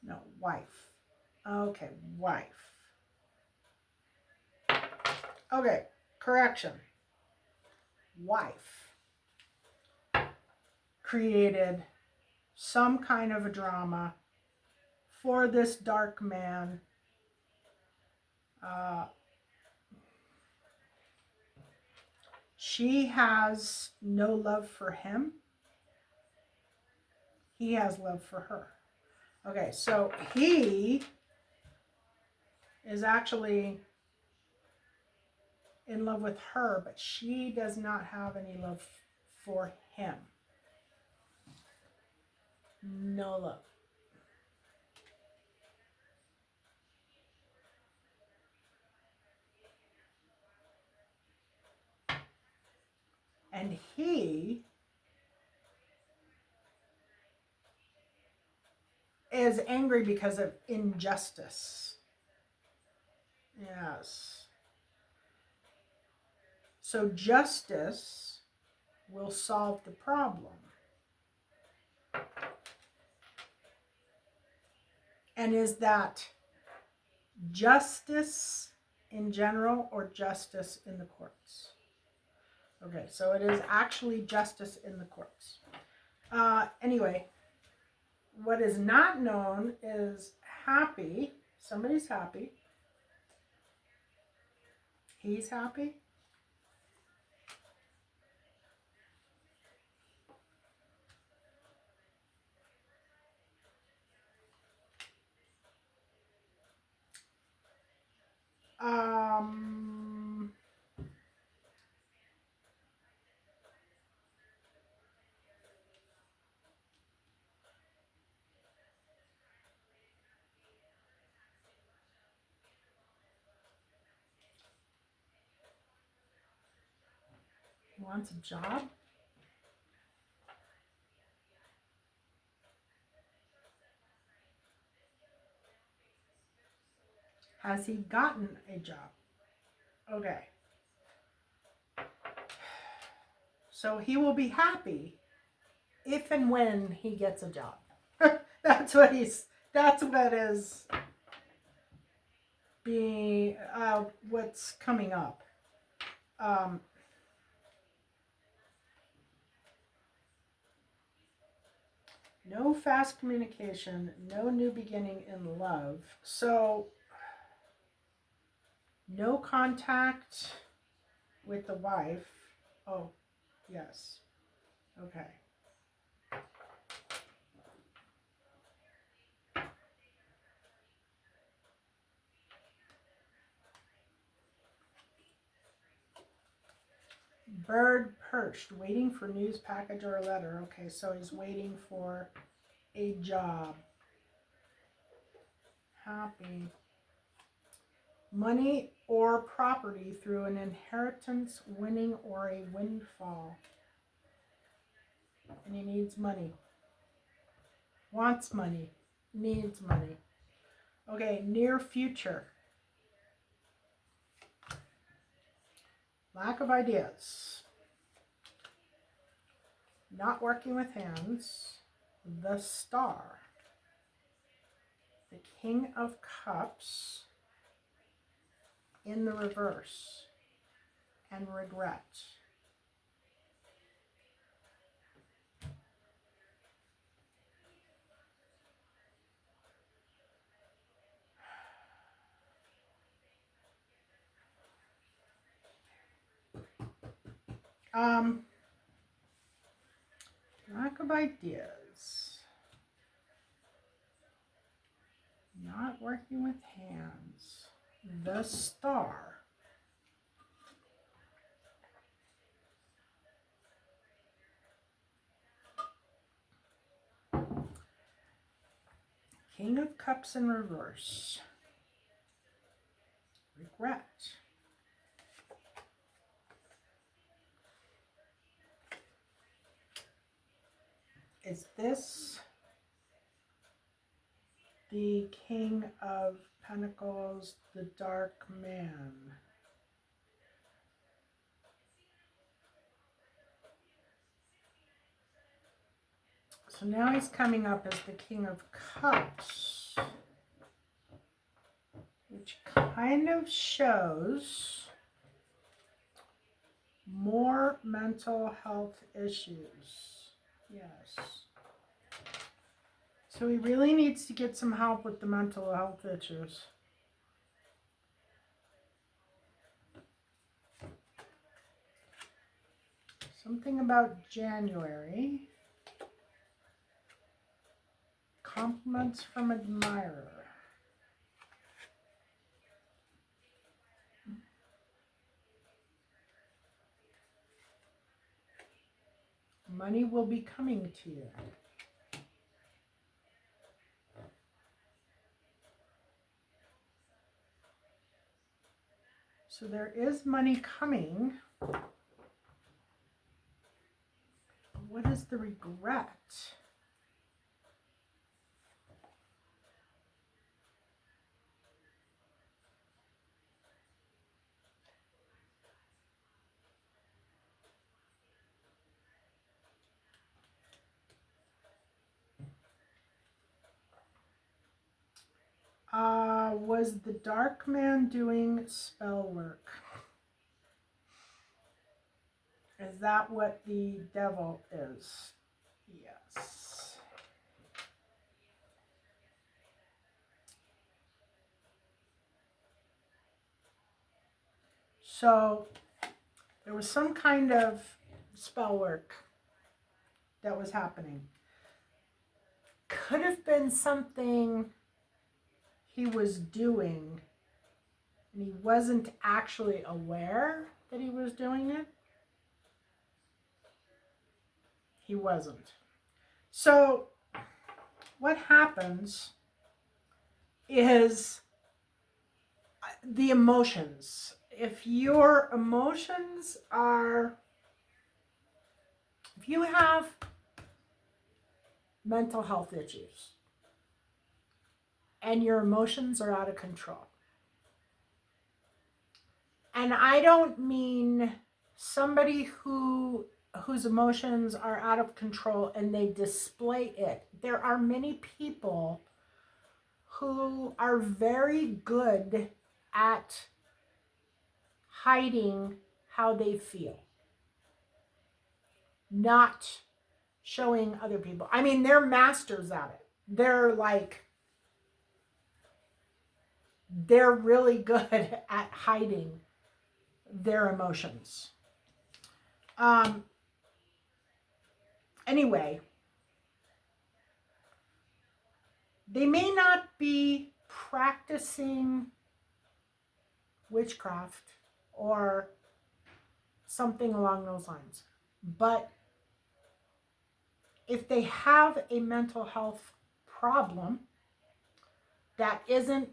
no, wife. Okay, wife. Okay, correction. Wife created some kind of a drama for this dark man. She has no love for him. He has love for her. Okay, so he is actually in love with her, but she does not have any love for him. No love. And he is angry because of injustice. Yes. So justice will solve the problem. And is that justice in general or justice in the courts? Okay, so it is actually justice in the courts. Anyway, what is not known is happy. Somebody's happy. He's happy. He wants a job. Has he gotten a job? Okay. So he will be happy if and when he gets a job. That's what is being, what's coming up. No fast communication, no new beginning in love. So no contact with the wife. Oh, yes. Okay. Bird perched, waiting for news package or a letter. Okay, so he's waiting for a job. Happy. Money or property through an inheritance, winning, or a windfall. And he needs money. Wants money. Needs money. Okay, near future. Lack of ideas. Not working with hands. The Star. The King of Cups in the reverse. And regret. Lack of ideas. Not working with hands. The Star. King of Cups in reverse. Regret. Is this the King of Pentacles, the Dark Man? So now he's coming up as the King of Cups, which kind of shows more mental health issues. Yes. So he really needs to get some help with the mental health issues. Something about January. Compliments from admirer. Money will be coming to you. So there is money coming. What is the regret? Was the Dark Man doing spell work? Is that what the devil is? Yes. So there was some kind of spell work that was happening. Could have been something he was doing and he wasn't actually aware that he was doing it. He wasn't. So what happens is the emotions. If your emotions are, if you have mental health issues and your emotions are out of control, and I don't mean somebody whose emotions are out of control and they display it. There are many people who are very good at hiding how they feel, not showing other people. I mean, they're masters at it. They're really good at hiding their emotions. Anyway, they may not be practicing witchcraft or something along those lines, but if they have a mental health problem that isn't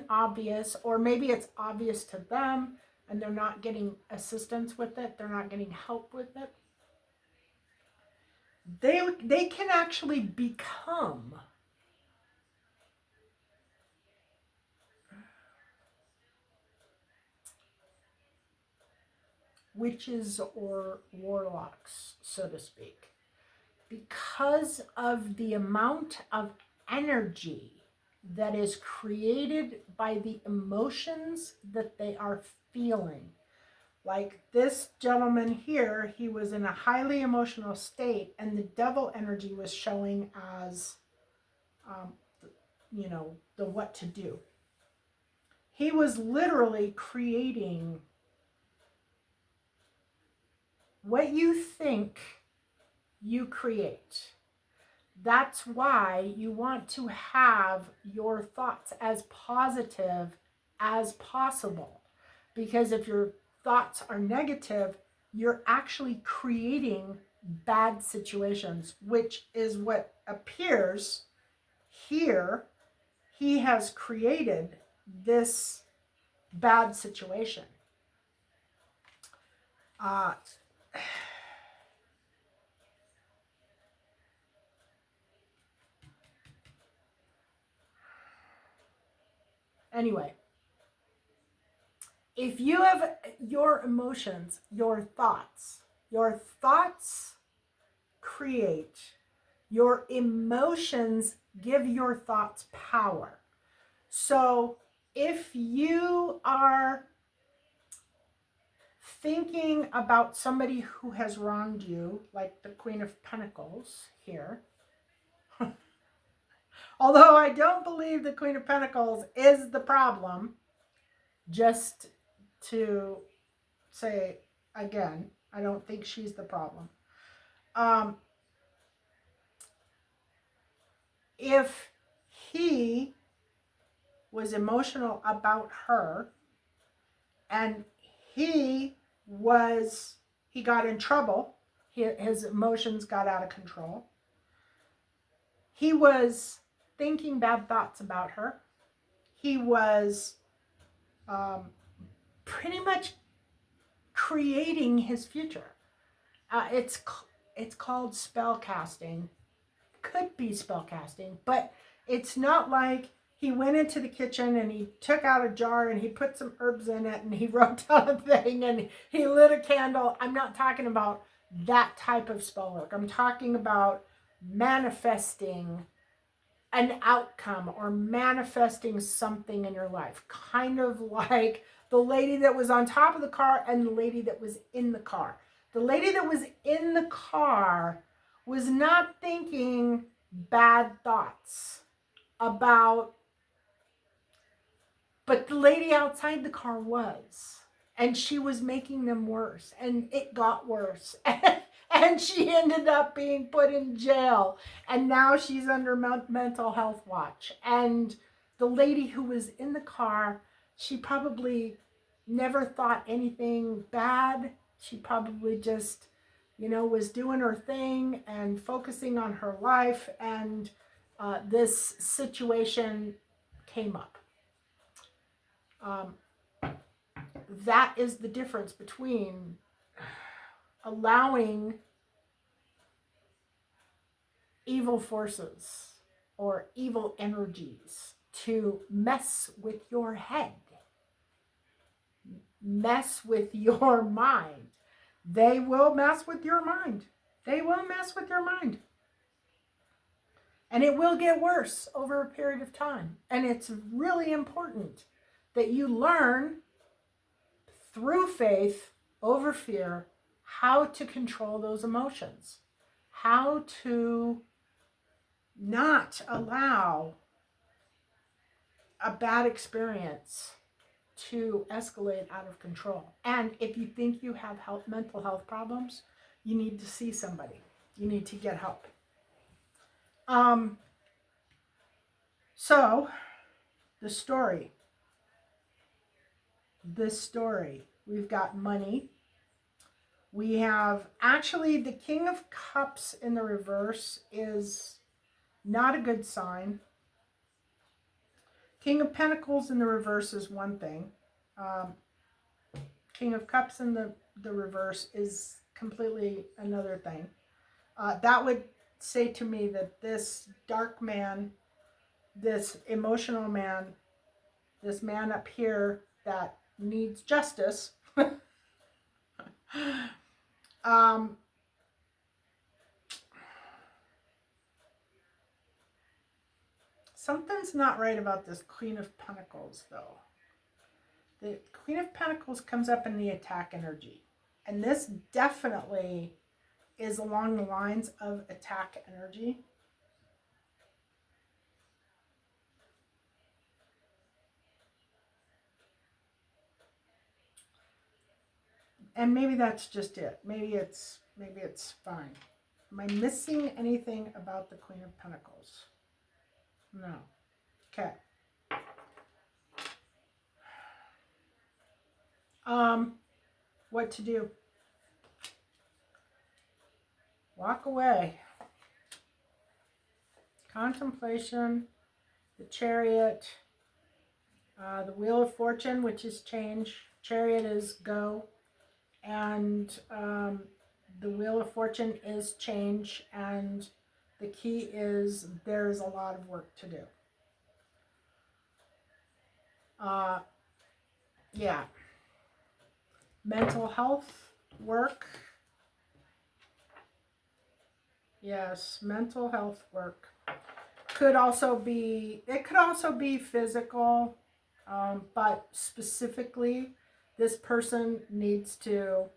obvious, or maybe it's obvious to them and they're not getting assistance with it, they're not getting help with it, they can actually become witches or warlocks, so to speak, because of the amount of energy that is created by the emotions that they are feeling. Like this gentleman here, he was in a highly emotional state, and the devil energy was showing as, the what to do. He was literally creating what you think, you create. That's why you want to have your thoughts as positive as possible. Because if your thoughts are negative, you're actually creating bad situations, which is what appears here. He has created this bad situation. Anyway, if you have your emotions, your thoughts create, your emotions give your thoughts power. So if you are thinking about somebody who has wronged you, like the Queen of Pentacles here, although I don't believe the Queen of Pentacles is the problem, just to say again, I don't think she's the problem. If he was emotional about her and he got in trouble, his emotions got out of control, he was thinking bad thoughts about her, he was pretty much creating his future. It's called spell casting. Could be spell casting, but it's not like he went into the kitchen and he took out a jar and he put some herbs in it and he wrote down a thing and he lit a candle. I'm not talking about that type of spell work. I'm talking about manifesting an outcome or manifesting something in your life. Kind of like the lady that was on top of the car and the lady that was in the car. The lady that was in the car was not thinking bad thoughts about, but the lady outside the car was, and she was making them worse, and it got worse, and she ended up being put in jail, and now she's under mental health watch. And the lady who was in the car, she probably never thought anything bad. She probably just, was doing her thing and focusing on her life, and this situation came up. That is the difference between allowing evil forces or evil energies to mess with your head, mess with your mind. They will mess with your mind. They will mess with your mind. And it will get worse over a period of time. And it's really important that you learn through faith over fear how to control those emotions, how to not allow a bad experience to escalate out of control. And if you think you have mental health problems, you need to see somebody. You need to get help. So the story. This story. We've got money. We have, actually, the King of Cups in the reverse is not a good sign. King of Pentacles in the reverse is one thing. King of Cups in the reverse is completely another thing. That would say to me that this dark man, this emotional man, this man up here that needs justice, um, something's not right about this Queen of Pentacles, though. The Queen of Pentacles comes up in the attack energy. And this definitely is along the lines of attack energy. And maybe that's just it. Maybe it's fine. Am I missing anything about the Queen of Pentacles? No. Okay. What to do? Walk away. Contemplation, the Chariot, the Wheel of Fortune, which is change. Chariot is go. And the Wheel of Fortune is change. And the key is there's a lot of work to do. Yeah. Mental health work. Yes, mental health work. It could also be physical, but specifically this person needs to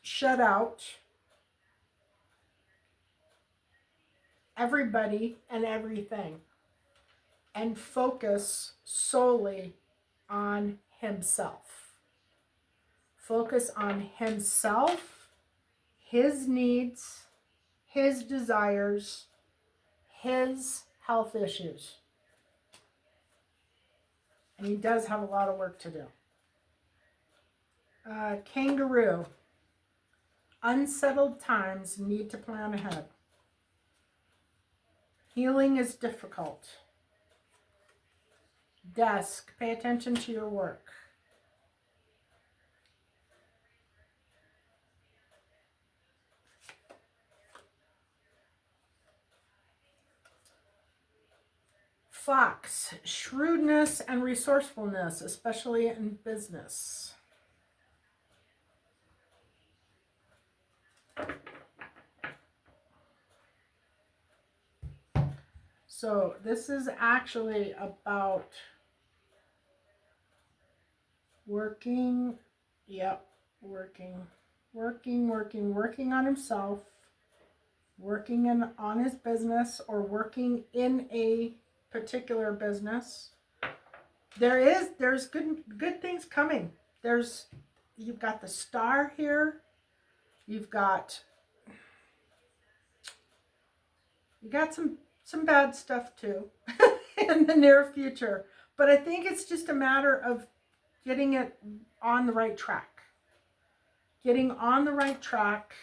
shut out everybody and everything and focus solely on himself. Focus on himself, his needs, his desires, his health issues. And he does have a lot of work to do. Kangaroo. Unsettled times, need to plan ahead. Healing is difficult. Desk. Pay attention to your work. Fox. Shrewdness and resourcefulness, especially in business. So this is actually about working, working on himself, working on his business, or working in a particular business. There's good things coming. You've got the Star here. You've got some bad stuff too in the near future. But I think it's just a matter of getting it on the right track. Getting on the right track.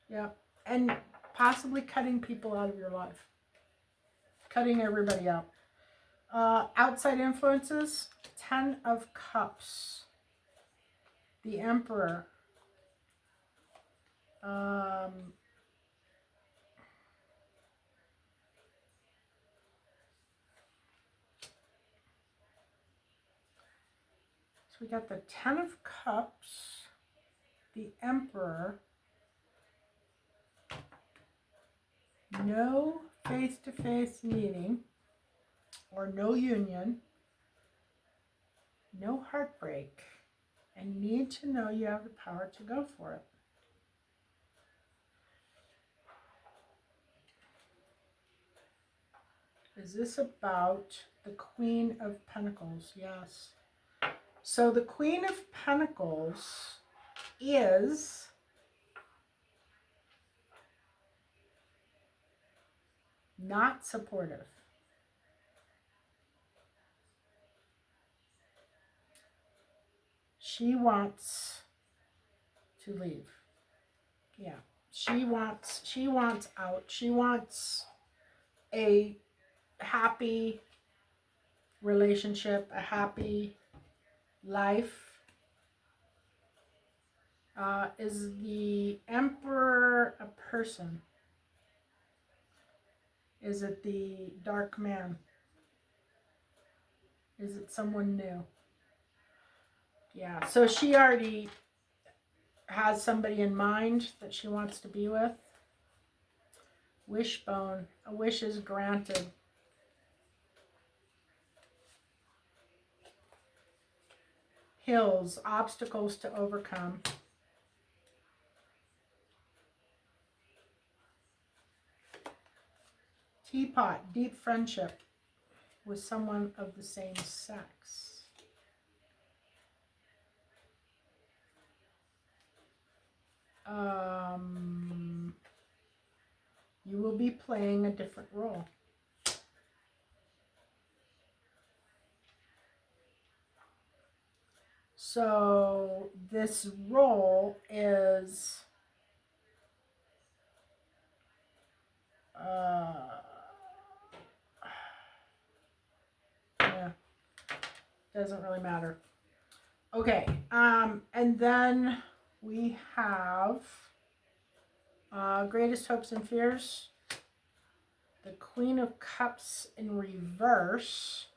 Yeah. And possibly cutting people out of your life. Cutting everybody out. Outside influences. 10 of Cups. The Emperor. So we got the 10 of Cups, the Emperor, no face-to-face meeting or no union, no heartbreak, and need to know you have the power to go for it. Is this about the Queen of Pentacles? Yes. So the Queen of Pentacles is not supportive. She wants to leave. Yeah. She wants out. She wants a happy relationship, a happy life. Is the Emperor a person? Is it the Dark Man? Is it someone new? Yeah, so she already has somebody in mind that she wants to be with. Wishbone. A wish is granted. Hills. Obstacles to overcome. Teapot. Deep friendship with someone of the same sex. You will be playing a different role. So this role is yeah, doesn't really matter. Okay, and then we have greatest hopes and fears. The Queen of Cups in reverse.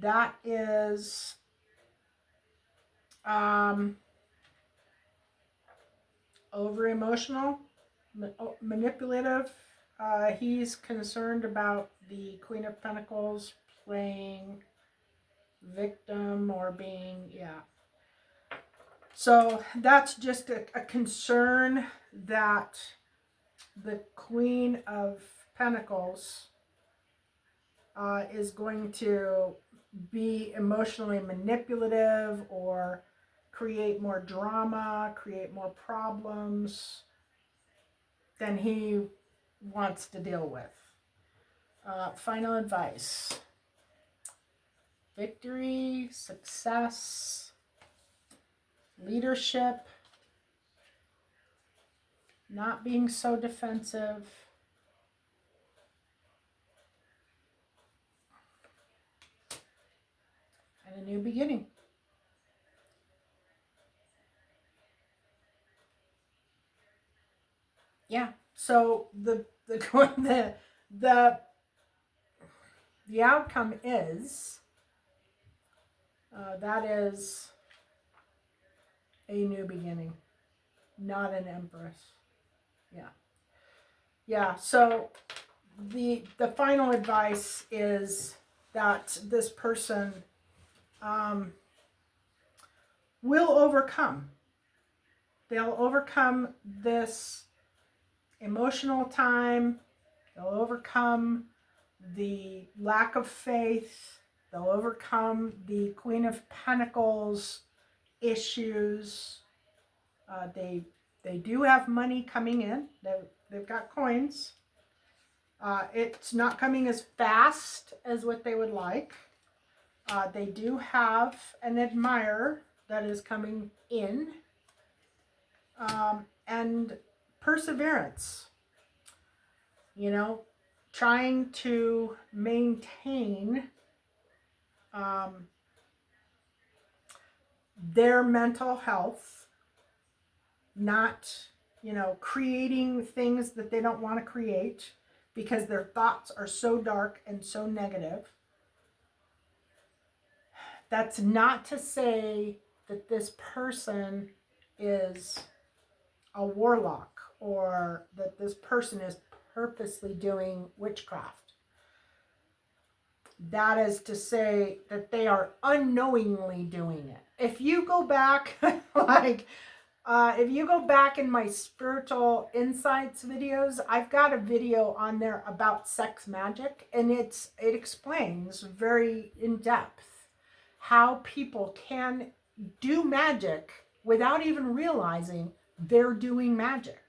That is over emotional, manipulative. He's concerned about the Queen of Pentacles playing victim or being, yeah. So that's just a concern that the Queen of Pentacles is going to be emotionally manipulative or create more drama, create more problems than he wants to deal with. Final advice. Victory, success, leadership, not being so defensive. And a new beginning. Yeah. So the outcome is that is a new beginning, not an empress. Yeah. Yeah. So the final advice is that this person will overcome. They'll overcome this emotional time. They'll overcome the lack of faith. They'll overcome the Queen of Pentacles issues. They do have money coming in. They've got coins. It's not coming as fast as what they would like. They do have an admirer that is coming in. And perseverance. You know, trying to maintain their mental health, not, creating things that they don't want to create because their thoughts are so dark and so negative. That's not to say that this person is a warlock or that this person is purposely doing witchcraft. That is to say that they are unknowingly doing it. If you go back, if you go back in my spiritual insights videos, I've got a video on there about sex magic, and it explains very in depth how people can do magic without even realizing they're doing magic.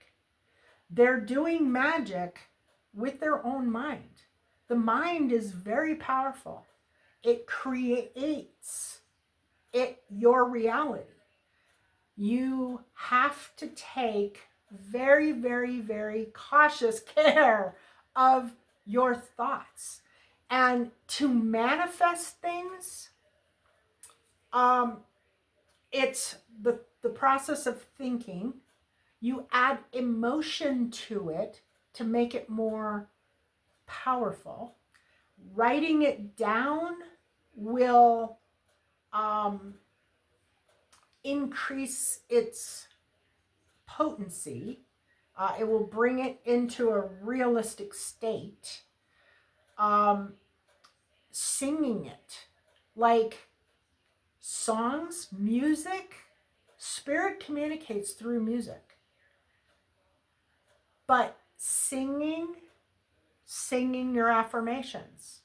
They're doing magic with their own mind. The mind is very powerful. It creates your reality. You have to take very, very, very cautious care of your thoughts. And to manifest things, it's the process of thinking. You add emotion to it to make it more powerful. Writing it down will increase its potency. It will bring it into a realistic state. Singing it, like songs, music, spirit communicates through music. But singing your affirmations,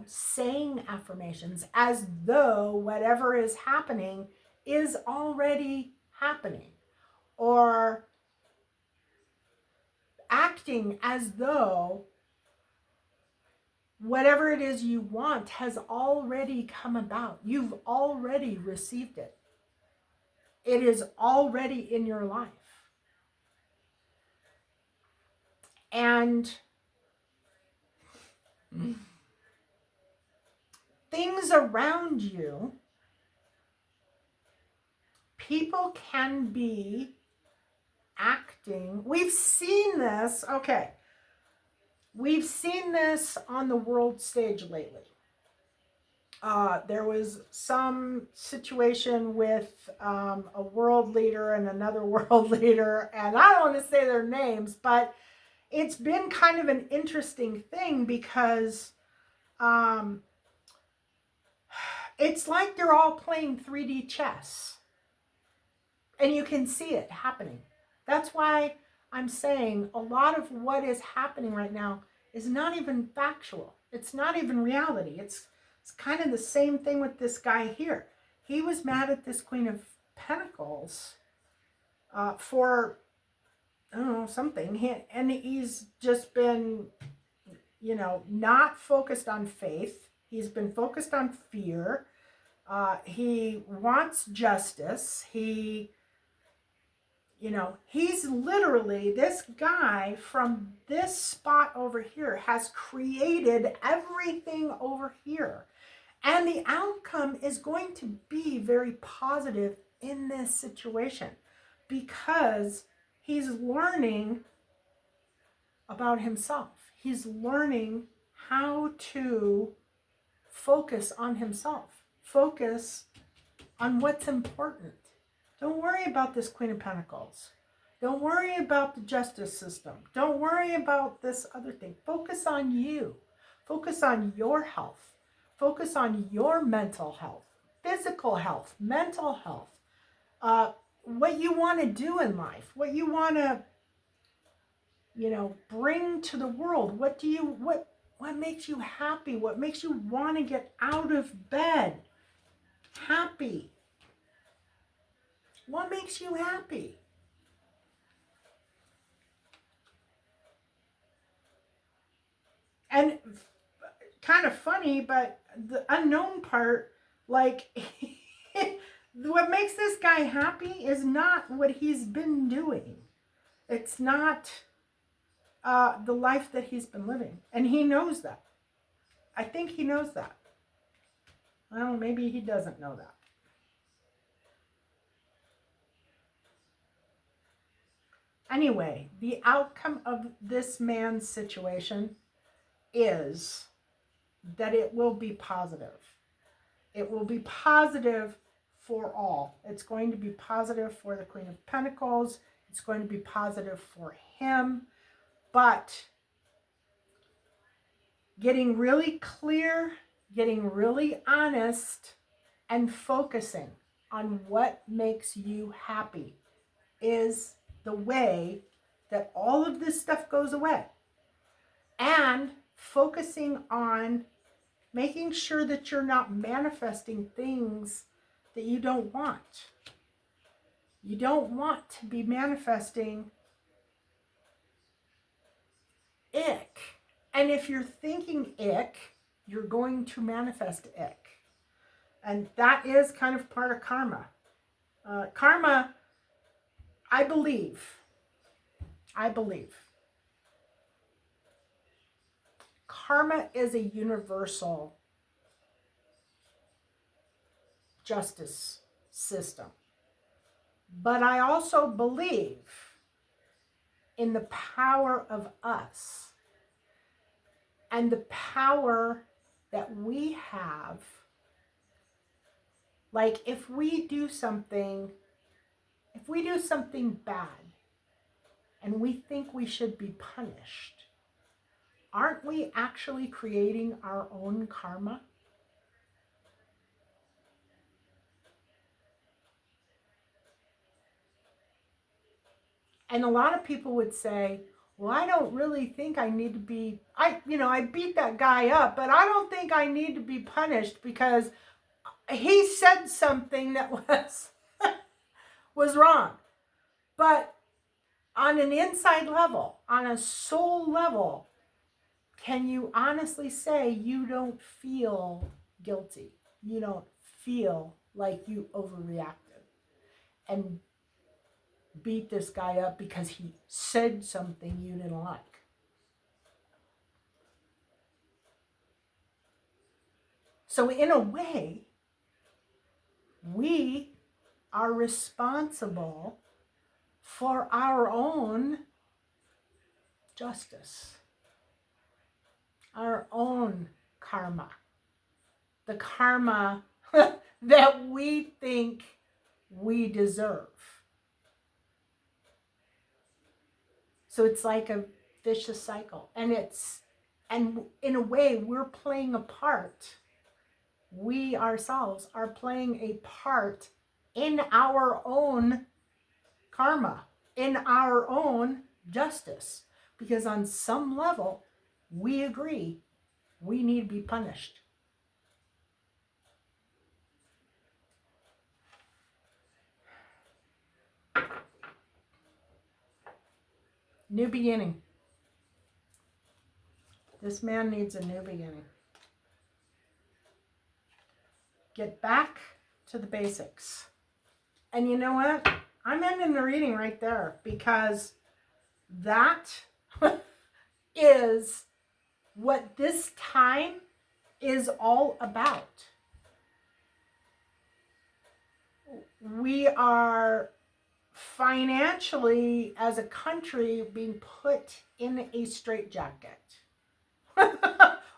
saying affirmations as though whatever is happening is already happening, or acting as though whatever it is you want has already come about. You've already received it. It is already in your life. And things around you, people can be acting. We've seen this, okay. We've seen this on the world stage lately. There was some situation with a world leader and another world leader, and I don't want to say their names, but it's been kind of an interesting thing because it's like they're all playing 3D chess, and you can see it happening. That's why I'm saying a lot of what is happening right now is not even factual. It's not even reality. It's kind of the same thing with this guy here. He was mad at this Queen of Pentacles for, I don't know, something. And he's just been, not focused on faith. He's been focused on fear. He wants justice. He's literally, this guy from this spot over here has created everything over here. And the outcome is going to be very positive in this situation because he's learning about himself. He's learning how to focus on himself, focus on what's important. Don't worry about this Queen of Pentacles. Don't worry about the justice system. Don't worry about this other thing. Focus on you. Focus on your health. Focus on your mental health, physical health, mental health, what you want to do in life, what you want to, bring to the world. What makes you happy? What makes you want to get out of bed happy? What makes you happy? And kind of funny, but the unknown part, like, what makes this guy happy is not what he's been doing. It's not the life that he's been living. And he knows that. I think he knows that. Well, maybe he doesn't know that. Anyway, the outcome of this man's situation is that it will be positive. It will be positive for all. It's going to be positive for the Queen of Pentacles. It's going to be positive for him. But getting really clear, getting really honest, and focusing on what makes you happy is the way that all of this stuff goes away. And focusing on making sure that you're not manifesting things that you don't want. You don't want to be manifesting ick. And if you're thinking ick, you're going to manifest ick. And that is kind of part of karma. Karma, I believe, karma is a universal justice system. But I also believe in the power of us and the power that we have Like if we do something bad and we think we should be punished, aren't we actually creating our own karma? And a lot of people would say, well, I don't really think I need to be, I beat that guy up, but I don't think I need to be punished because he said something that was wrong. But on an inside level, on a soul level, can you honestly say you don't feel guilty? You don't feel like you overreacted and beat this guy up because he said something you didn't like? So in a way, we are responsible for our own justice, our own karma, the karma that we think we deserve. So it's like a vicious cycle. And in a way, we're playing a part. We ourselves are playing a part in our own karma, in our own justice. Because on some level, we agree we need to be punished. New beginning. This man needs a new beginning. Get back to the basics. And you know what? I'm ending the reading right there because that is what this time is all about. We are financially, as a country, being put in a straitjacket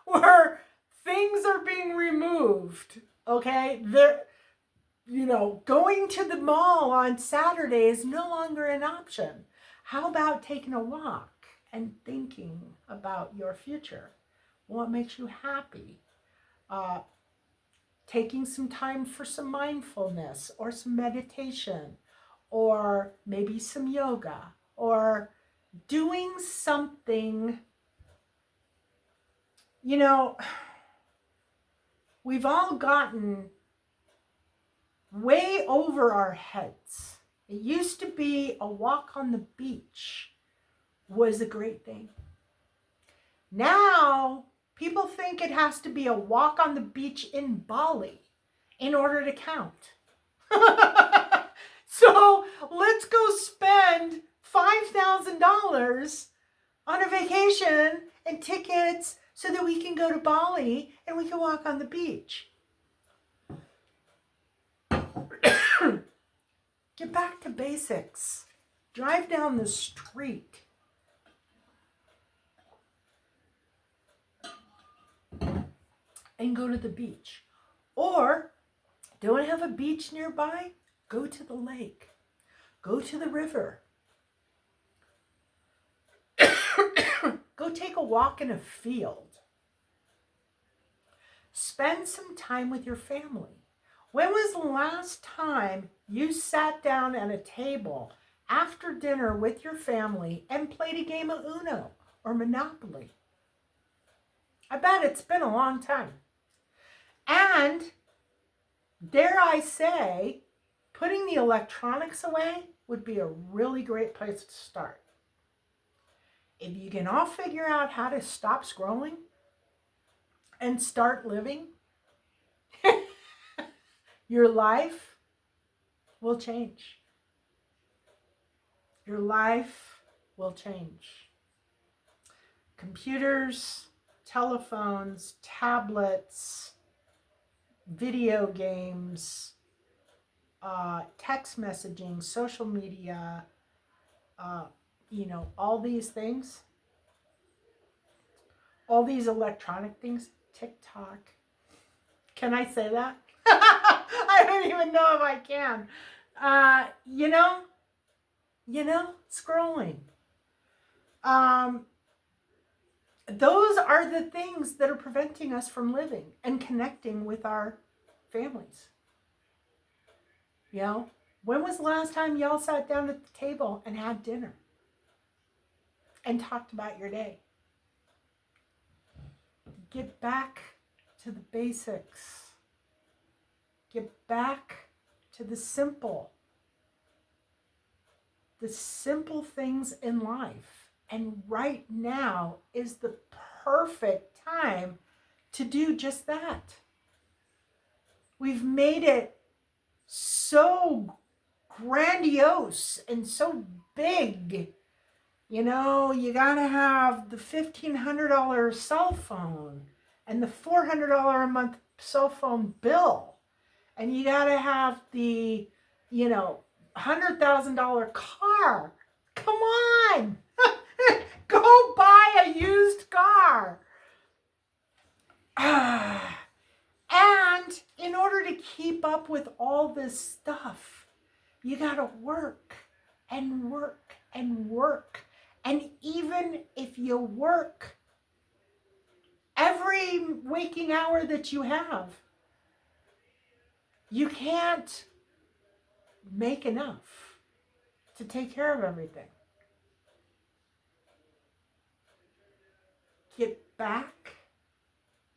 where things are being removed. Okay, going to the mall on Saturday is no longer an option. How about taking a walk and thinking about your future? What makes you happy? Taking some time for some mindfulness or some meditation or maybe some yoga or doing something. We've all gotten way over our heads. It used to be a walk on the beach was a great thing. Now, people think it has to be a walk on the beach in Bali in order to count. So let's go spend $5,000 on a vacation and tickets so that we can go to Bali and we can walk on the beach. Get back to basics. Drive down the street. And go to the beach. Or, don't have a beach nearby? Go to the lake. Go to the river. Go take a walk in a field. Spend some time with your family. When was the last time you sat down at a table after dinner with your family and played a game of Uno or Monopoly? I bet it's been a long time. And, dare I say, putting the electronics away would be a really great place to start. If you can all figure out how to stop scrolling and start living, your life will change. Your life will change. Computers, telephones, tablets, video games, text messaging, social media, all these things, all these electronic things, TikTok. Can I say that? I don't even know if I can. Scrolling. Those are the things that are preventing us from living and connecting with our families. When was the last time y'all sat down at the table and had dinner and talked about your day? Get back to the basics. Get back to the simple things in life. And right now is the perfect time to do just that. We've made it so grandiose and so big. You gotta have the $1,500 cell phone and the $400 a month cell phone bill. And you gotta have the, $100,000 car. Come on! Go buy a used car. And in order to keep up with all this stuff, you gotta work and work and work. And even if you work every waking hour that you have, you can't make enough to take care of everything. Get back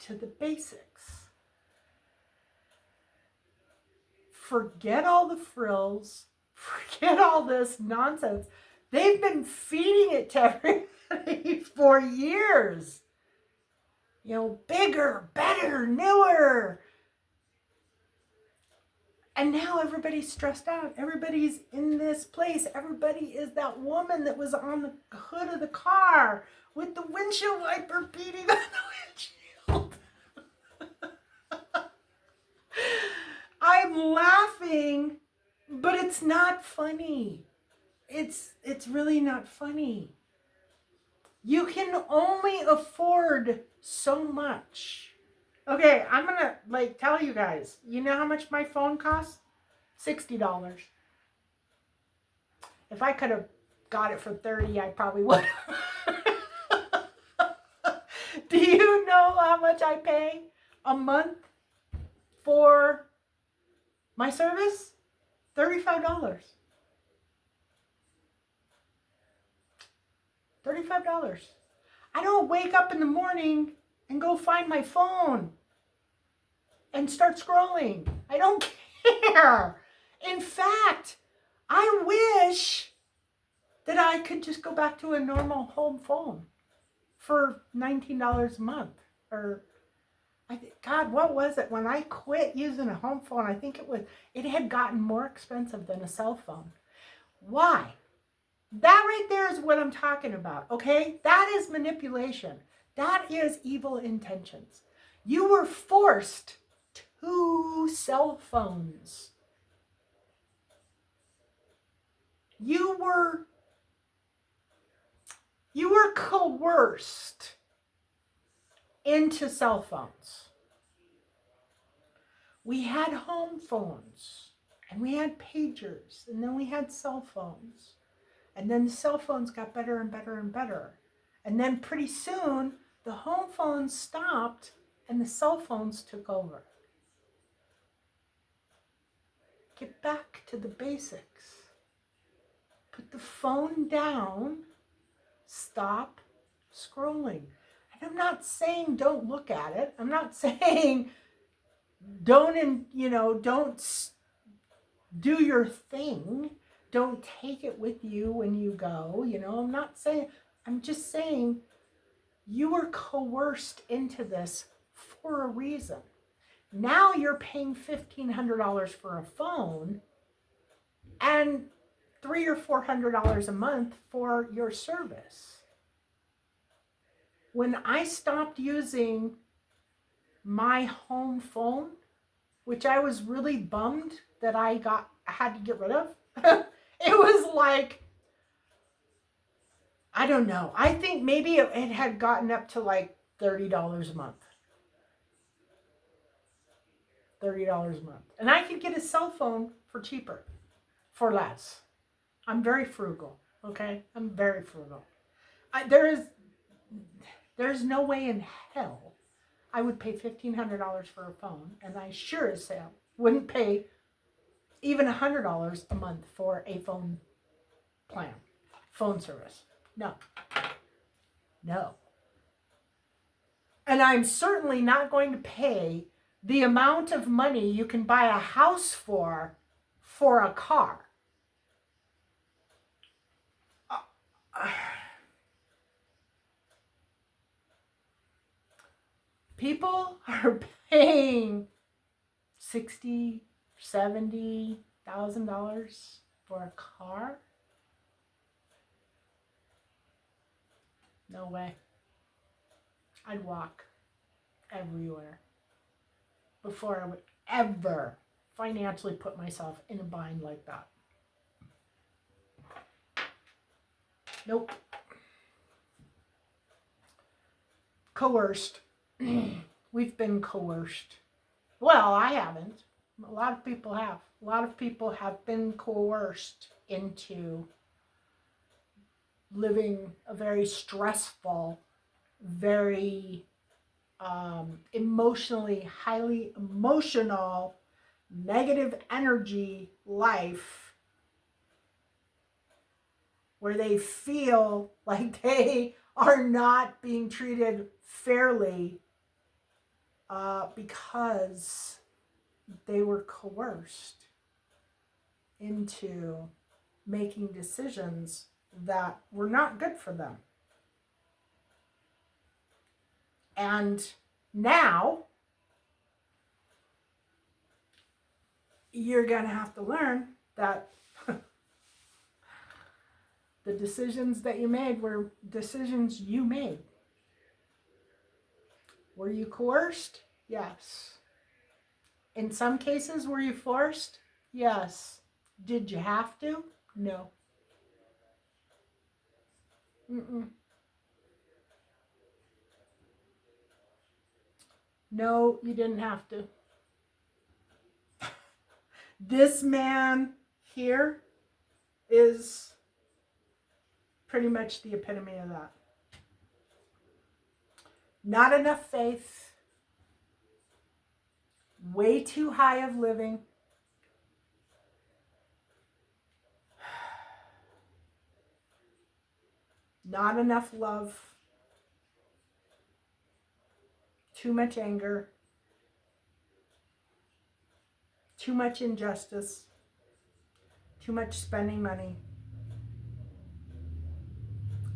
to the basics. Forget all the frills. Forget all this nonsense. They've been feeding it to everybody for years. Bigger, better, newer. And now everybody's stressed out. Everybody's in this place. Everybody is that woman that was on the hood of the car with the windshield wiper beating on the windshield. I'm laughing, but it's not funny. It's really not funny. You can only afford so much. Okay, I'm gonna tell you guys. You know how much my phone costs? $60. If I could have got it for $30, I probably would. Do you know how much I pay a month for my service? $35. $35. I don't wake up in the morning and go find my phone and start scrolling. I don't care. In fact, I wish that I could just go back to a normal home phone for $19 a month. Or, God, what was it? When I quit using a home phone, I think it had gotten more expensive than a cell phone. Why? That right there is what I'm talking about, okay? That is manipulation. That is evil intentions. You were forced to cell phones. You were coerced into cell phones. We had home phones, and we had pagers, and then we had cell phones. And then the cell phones got better and better and better. And then pretty soon, the home phones stopped and the cell phones took over. Get back to the basics. Put the phone down. Stop scrolling. And I'm not saying don't look at it. I'm not saying don't do your thing. Don't take it with you when you go. I'm just saying you were coerced into this for a reason. Now you're paying $1,500 for a phone and $300 or $400 a month for your service. When I stopped using my home phone, which I was really bummed that I had to get rid of, it was like, I don't know. I think maybe it had gotten up to $30 a month. $30 a month. And I could get a cell phone for cheaper, for less. I'm very frugal, okay? I'm very frugal. There's no way in hell I would pay $1,500 for a phone, and I sure as hell wouldn't pay even $100 a month for a phone plan, phone service. No. No. And I'm certainly not going to pay the amount of money you can buy a house for a car. People are paying $60,000, $70,000 for a car. No way. I'd walk everywhere before I would ever financially put myself in a bind like that. Nope. Coerced. We've been coerced. Well, I haven't. A lot of people have. A lot of people have been coerced into living a very stressful, very emotionally, highly emotional, negative energy life where they feel like they are not being treated fairly because they were coerced into making decisions that were not good for them. And now you're going to have to learn that the decisions that you made were decisions you made. Were you coerced? Yes. In some cases, were you forced? Yes. Did you have to? No. No, you didn't have to. This man here is pretty much the epitome of that. Not enough faith, way too high of living, not enough love, too much anger, too much injustice, too much spending money.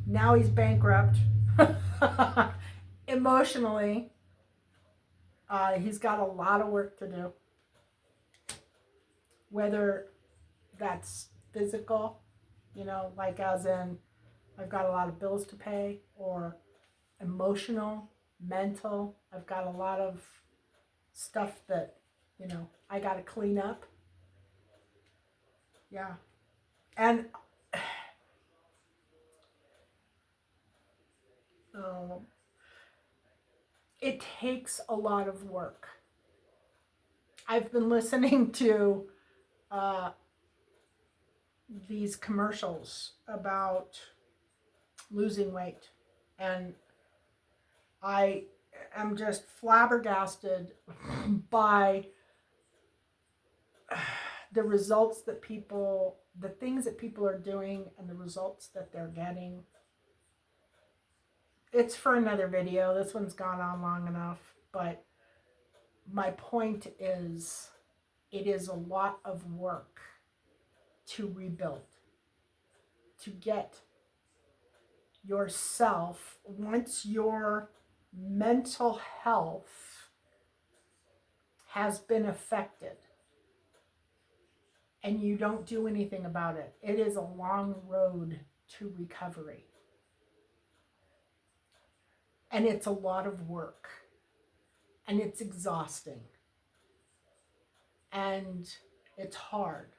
Now he's bankrupt. Emotionally, he's got a lot of work to do. Whether that's physical, like as in I've got a lot of bills to pay, or emotional, mental, I've got a lot of stuff that, I got to clean up. Yeah. And it takes a lot of work. I've been listening to these commercials about losing weight, and I am just flabbergasted by the results that the things that people are doing and the results that they're getting. It's for another video. This one's gone on long enough, but my point is, it is a lot of work to rebuild, to get yourself, once your mental health has been affected and you don't do anything about it. It is a long road to recovery. And it's a lot of work. And it's exhausting. And it's hard.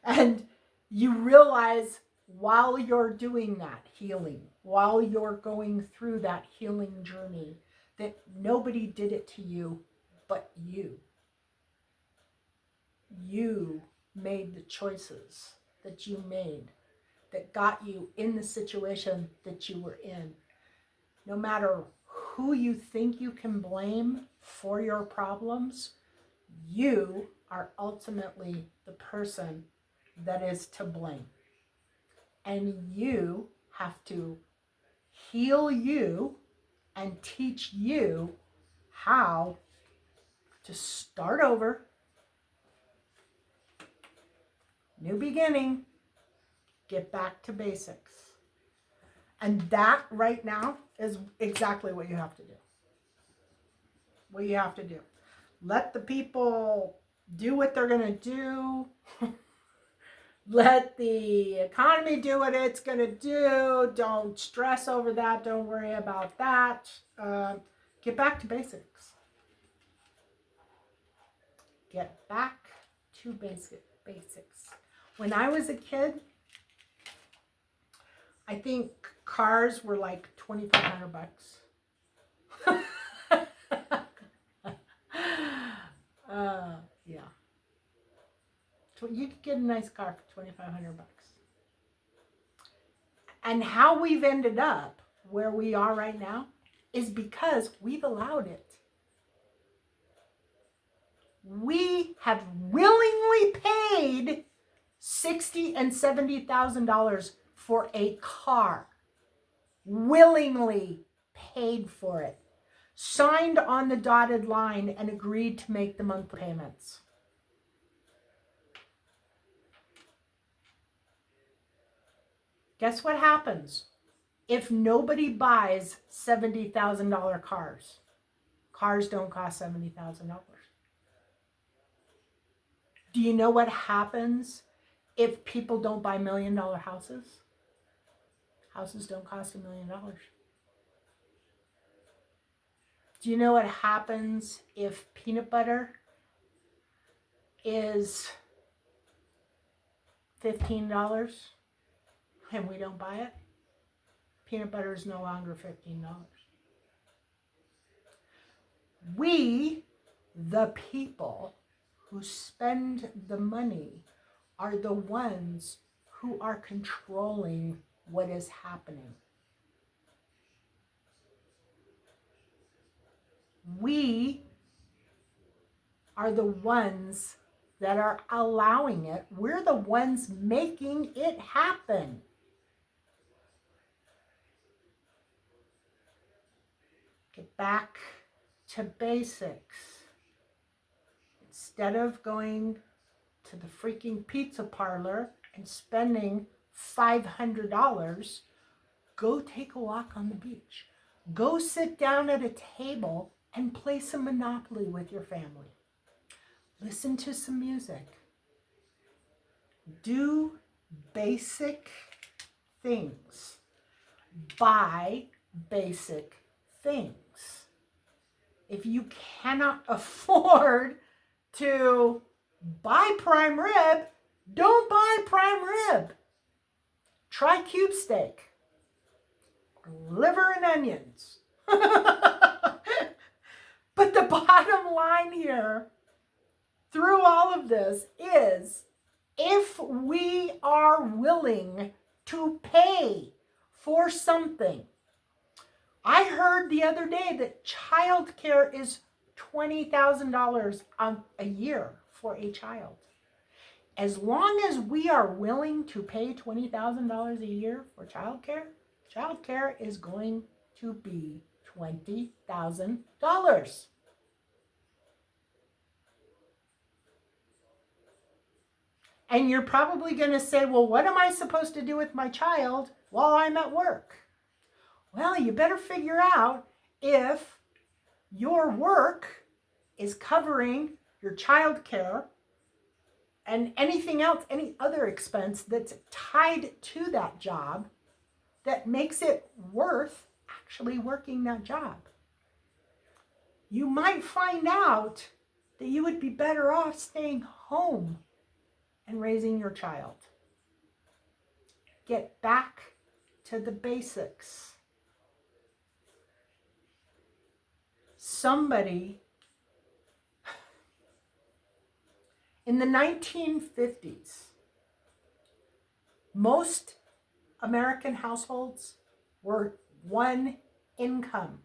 And you realize while you're doing that healing, while you're going through that healing journey, that nobody did it to you but you. You made the choices that you made that got you in the situation that you were in. No matter who you think you can blame for your problems, you are ultimately the person that is to blame. And you have to heal you and teach you how to start over. New beginning. Get back to basics. And that right now is exactly what you have to do. What you have to do. Let the people do what they're going to do. Let the economy do what it's going to do. Don't stress over that. Don't worry about that. Get back to basics. Get back to basics. When I was a kid, I think cars were like $2,500. Yeah. So you could get a nice car for $2,500. And how we've ended up where we are right now is because we've allowed it. We have willingly paid $60,000 and $70,000 for a car. Willingly paid for it. Signed on the dotted line and agreed to make the monthly payments. Guess what happens if nobody buys $70,000 cars? Cars don't cost $70,000. Do you know what happens if people don't buy $1 million houses? Houses don't cost $1 million. Do you know what happens if peanut butter is $15 and we don't buy it? Peanut butter is no longer $15. We, the people who spend the money, are the ones who are controlling what is happening. We are the ones that are allowing it. We're the ones making it happen. Get back to basics. Instead of going to the freaking pizza parlor and spending $500, go take a walk on the beach. Go sit down at a table and play some Monopoly with your family. Listen to some music. Do basic things. Buy basic things. If you cannot afford to buy prime rib, don't buy prime rib. Try cube steak. Liver and onions. But the bottom line here, through all of this, is if we are willing to pay for something. I heard the other day that childcare is $20,000 a year for a child. As long as we are willing to pay $20,000 a year for childcare is going to be $20,000. And you're probably going to say, well, what am I supposed to do with my child while I'm at work? Well, you better figure out if your work is covering your childcare and anything else, any other expense that's tied to that job that makes it worth actually working that job. You might find out that you would be better off staying home and raising your child. Get back to the basics. Somebody In the 1950s, most American households were one income,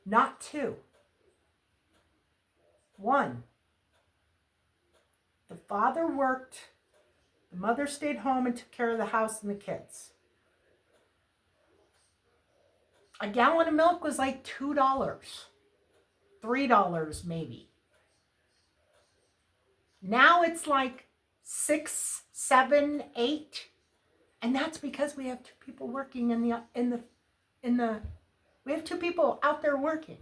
not two. One. The father worked, the mother stayed home and took care of the house and the kids. A gallon of milk was like $2, $3 maybe. Now it's like 6, 7, 8, and that's because we have two people working we have two people out there working.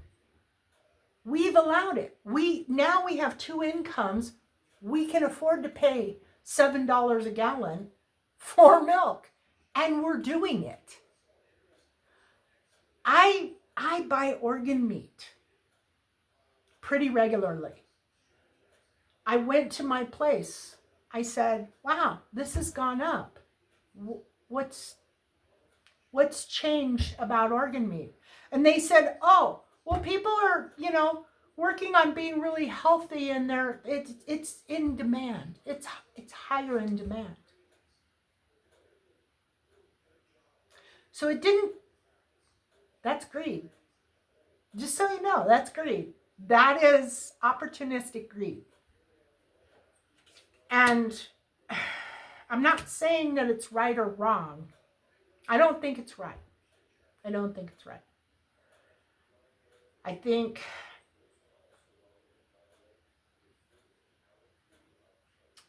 We've allowed it. Now we have two incomes. We can afford to pay $7 a gallon for milk, and we're doing it. I buy organ meat pretty regularly. I went to my place. I said, wow, this has gone up. What's changed about organ meat? And they said, oh, well, people are, working on being really healthy, and it's in demand. It's higher in demand. So that's greed. Just so you know, that's greed. That is opportunistic greed. And I'm not saying that it's right or wrong. I don't think it's right. I think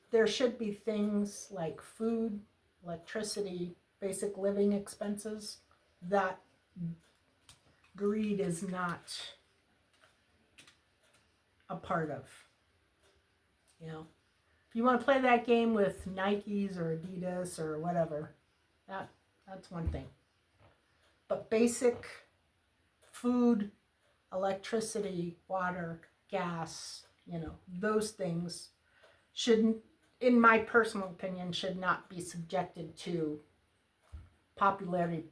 there should be things like food, electricity, basic living expenses that greed is not a part of. If you want to play that game with Nikes or Adidas or whatever, that's one thing. But basic food, electricity, water, gas, those things shouldn't, in my personal opinion, should not be subjected to popularity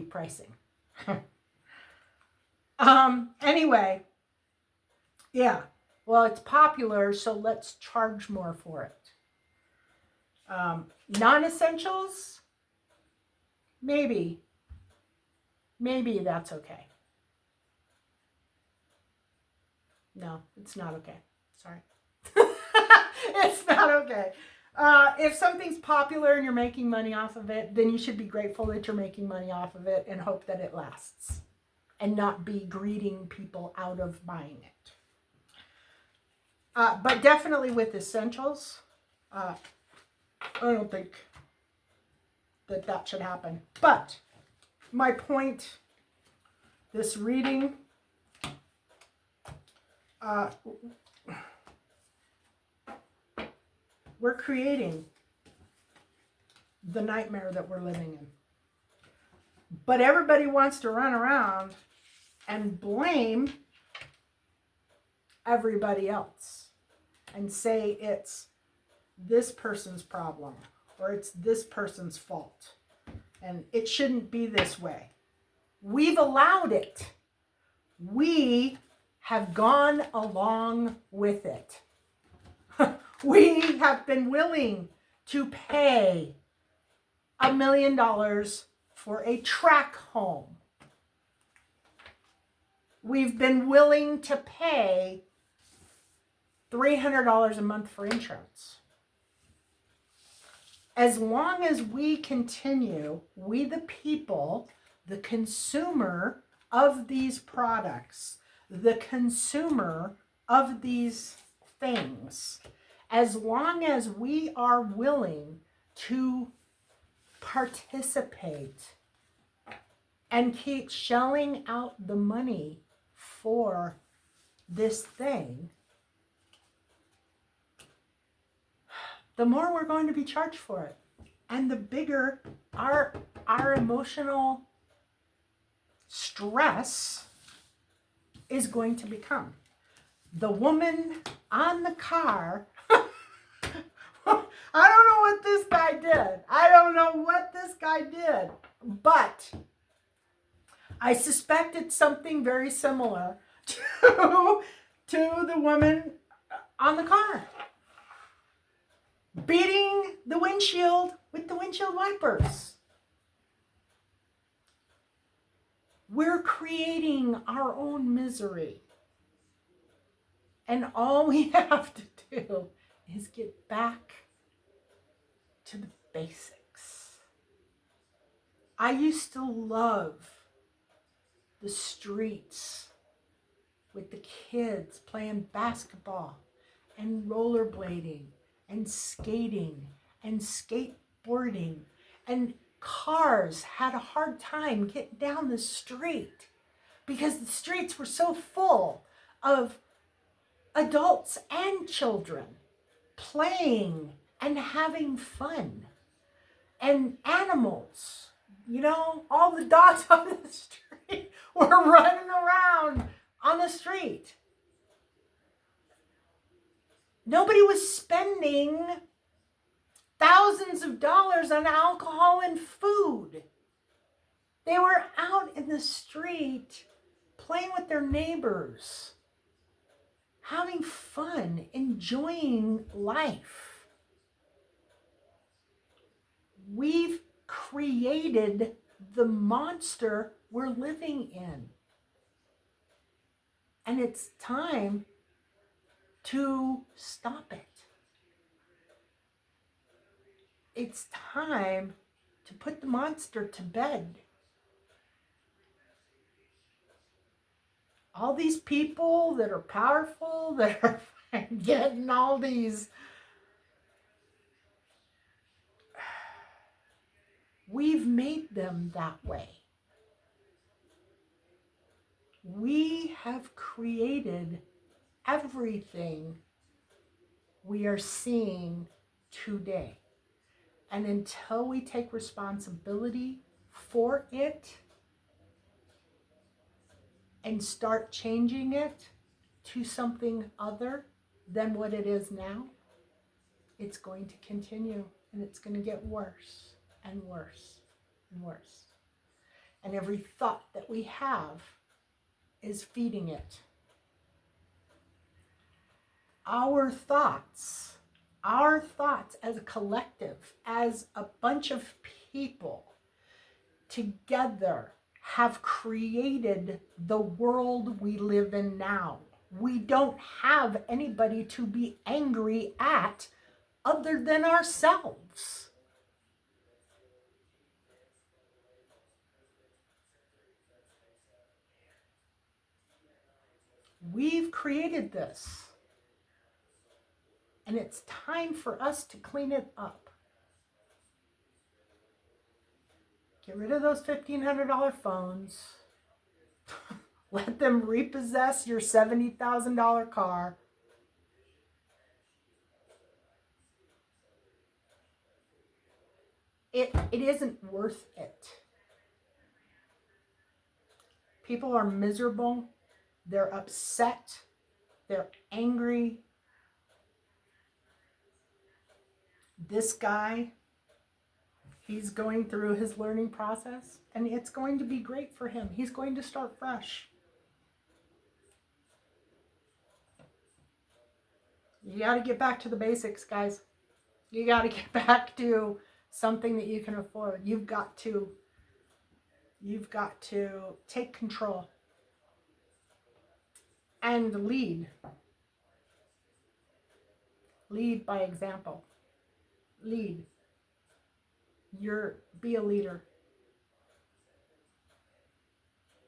pricing. Anyway, yeah. Well, it's popular, so let's charge more for it. Non-essentials, maybe that's okay. No, it's not okay. Sorry. It's not okay. If something's popular and you're making money off of it, then you should be grateful that you're making money off of it and hope that it lasts, and not be greeting people out of buying it. But definitely with essentials, I don't think that should happen. But my point, this reading, we're creating the nightmare that we're living in. But everybody wants to run around and blame everybody else and say it's this person's problem or it's this person's fault, and it shouldn't be this way. We've allowed it. We have gone along with it. We have been willing to pay $1 million for a track home. We've been willing to pay $300 a month for insurance. As long as we continue, we the people, the consumer of these products, the consumer of these things, as long as we are willing to participate and keep shelling out the money for this thing, the more we're going to be charged for it, and the bigger our emotional stress is going to become. The woman on the car, I don't know what this guy did. But I suspect it's something very similar to the woman on the car, beating the windshield with the windshield wipers. We're creating our own misery. And all we have to do is get back to the basics. I used to love the streets with the kids playing basketball and rollerblading and skating and skateboarding, and cars had a hard time getting down the street because the streets were so full of adults and children playing and having fun, and animals. You know, all the dogs on the street were running around on the street. Nobody was spending thousands of dollars on alcohol and food. They were out in the street playing with their neighbors, having fun, enjoying life. We've created the monster we're living in. And it's time to stop it. It's time to put the monster to bed. All these people that are powerful, that are getting all these, we've made them that way. We have created everything we are seeing today. And until we take responsibility for it and start changing it to something other than what it is now, it's going to continue, and it's going to get worse and worse and worse. And every thought that we have is feeding it. Our thoughts as a collective, as a bunch of people together, have created the world we live in now. We don't have anybody to be angry at other than ourselves. We've created this. And it's time for us to clean it up. Get rid of those $1,500 phones. Let them repossess your $70,000 car. It isn't worth it. People are miserable. They're upset. They're angry. This guy, he's going through his learning process, and it's going to be great for him. He's going to start fresh. You got to get back to the basics, guys. You got to get back to something that you can afford. You've got to take control and lead. Lead by example. Lead. Be a leader.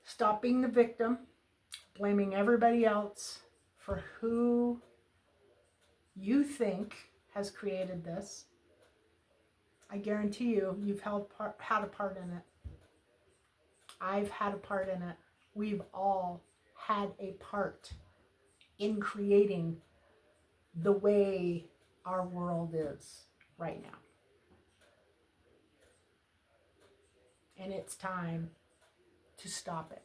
Stop being the victim, blaming everybody else for who you think has created this. I guarantee you've had a part in it. I've had a part in it. We've all had a part in creating the way our world is right now. And it's time to stop it.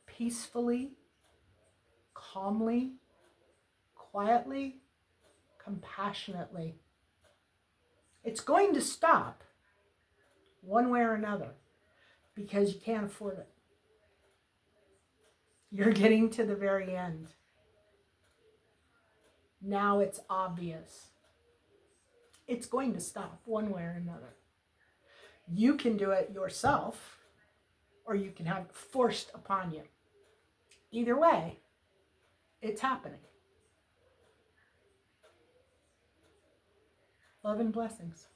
Peacefully, calmly, quietly, compassionately. It's going to stop one way or another because you can't afford it. You're getting to the very end. Now it's obvious. It's going to stop one way or another. You can do it yourself, or you can have it forced upon you. Either way, it's happening. Love and blessings.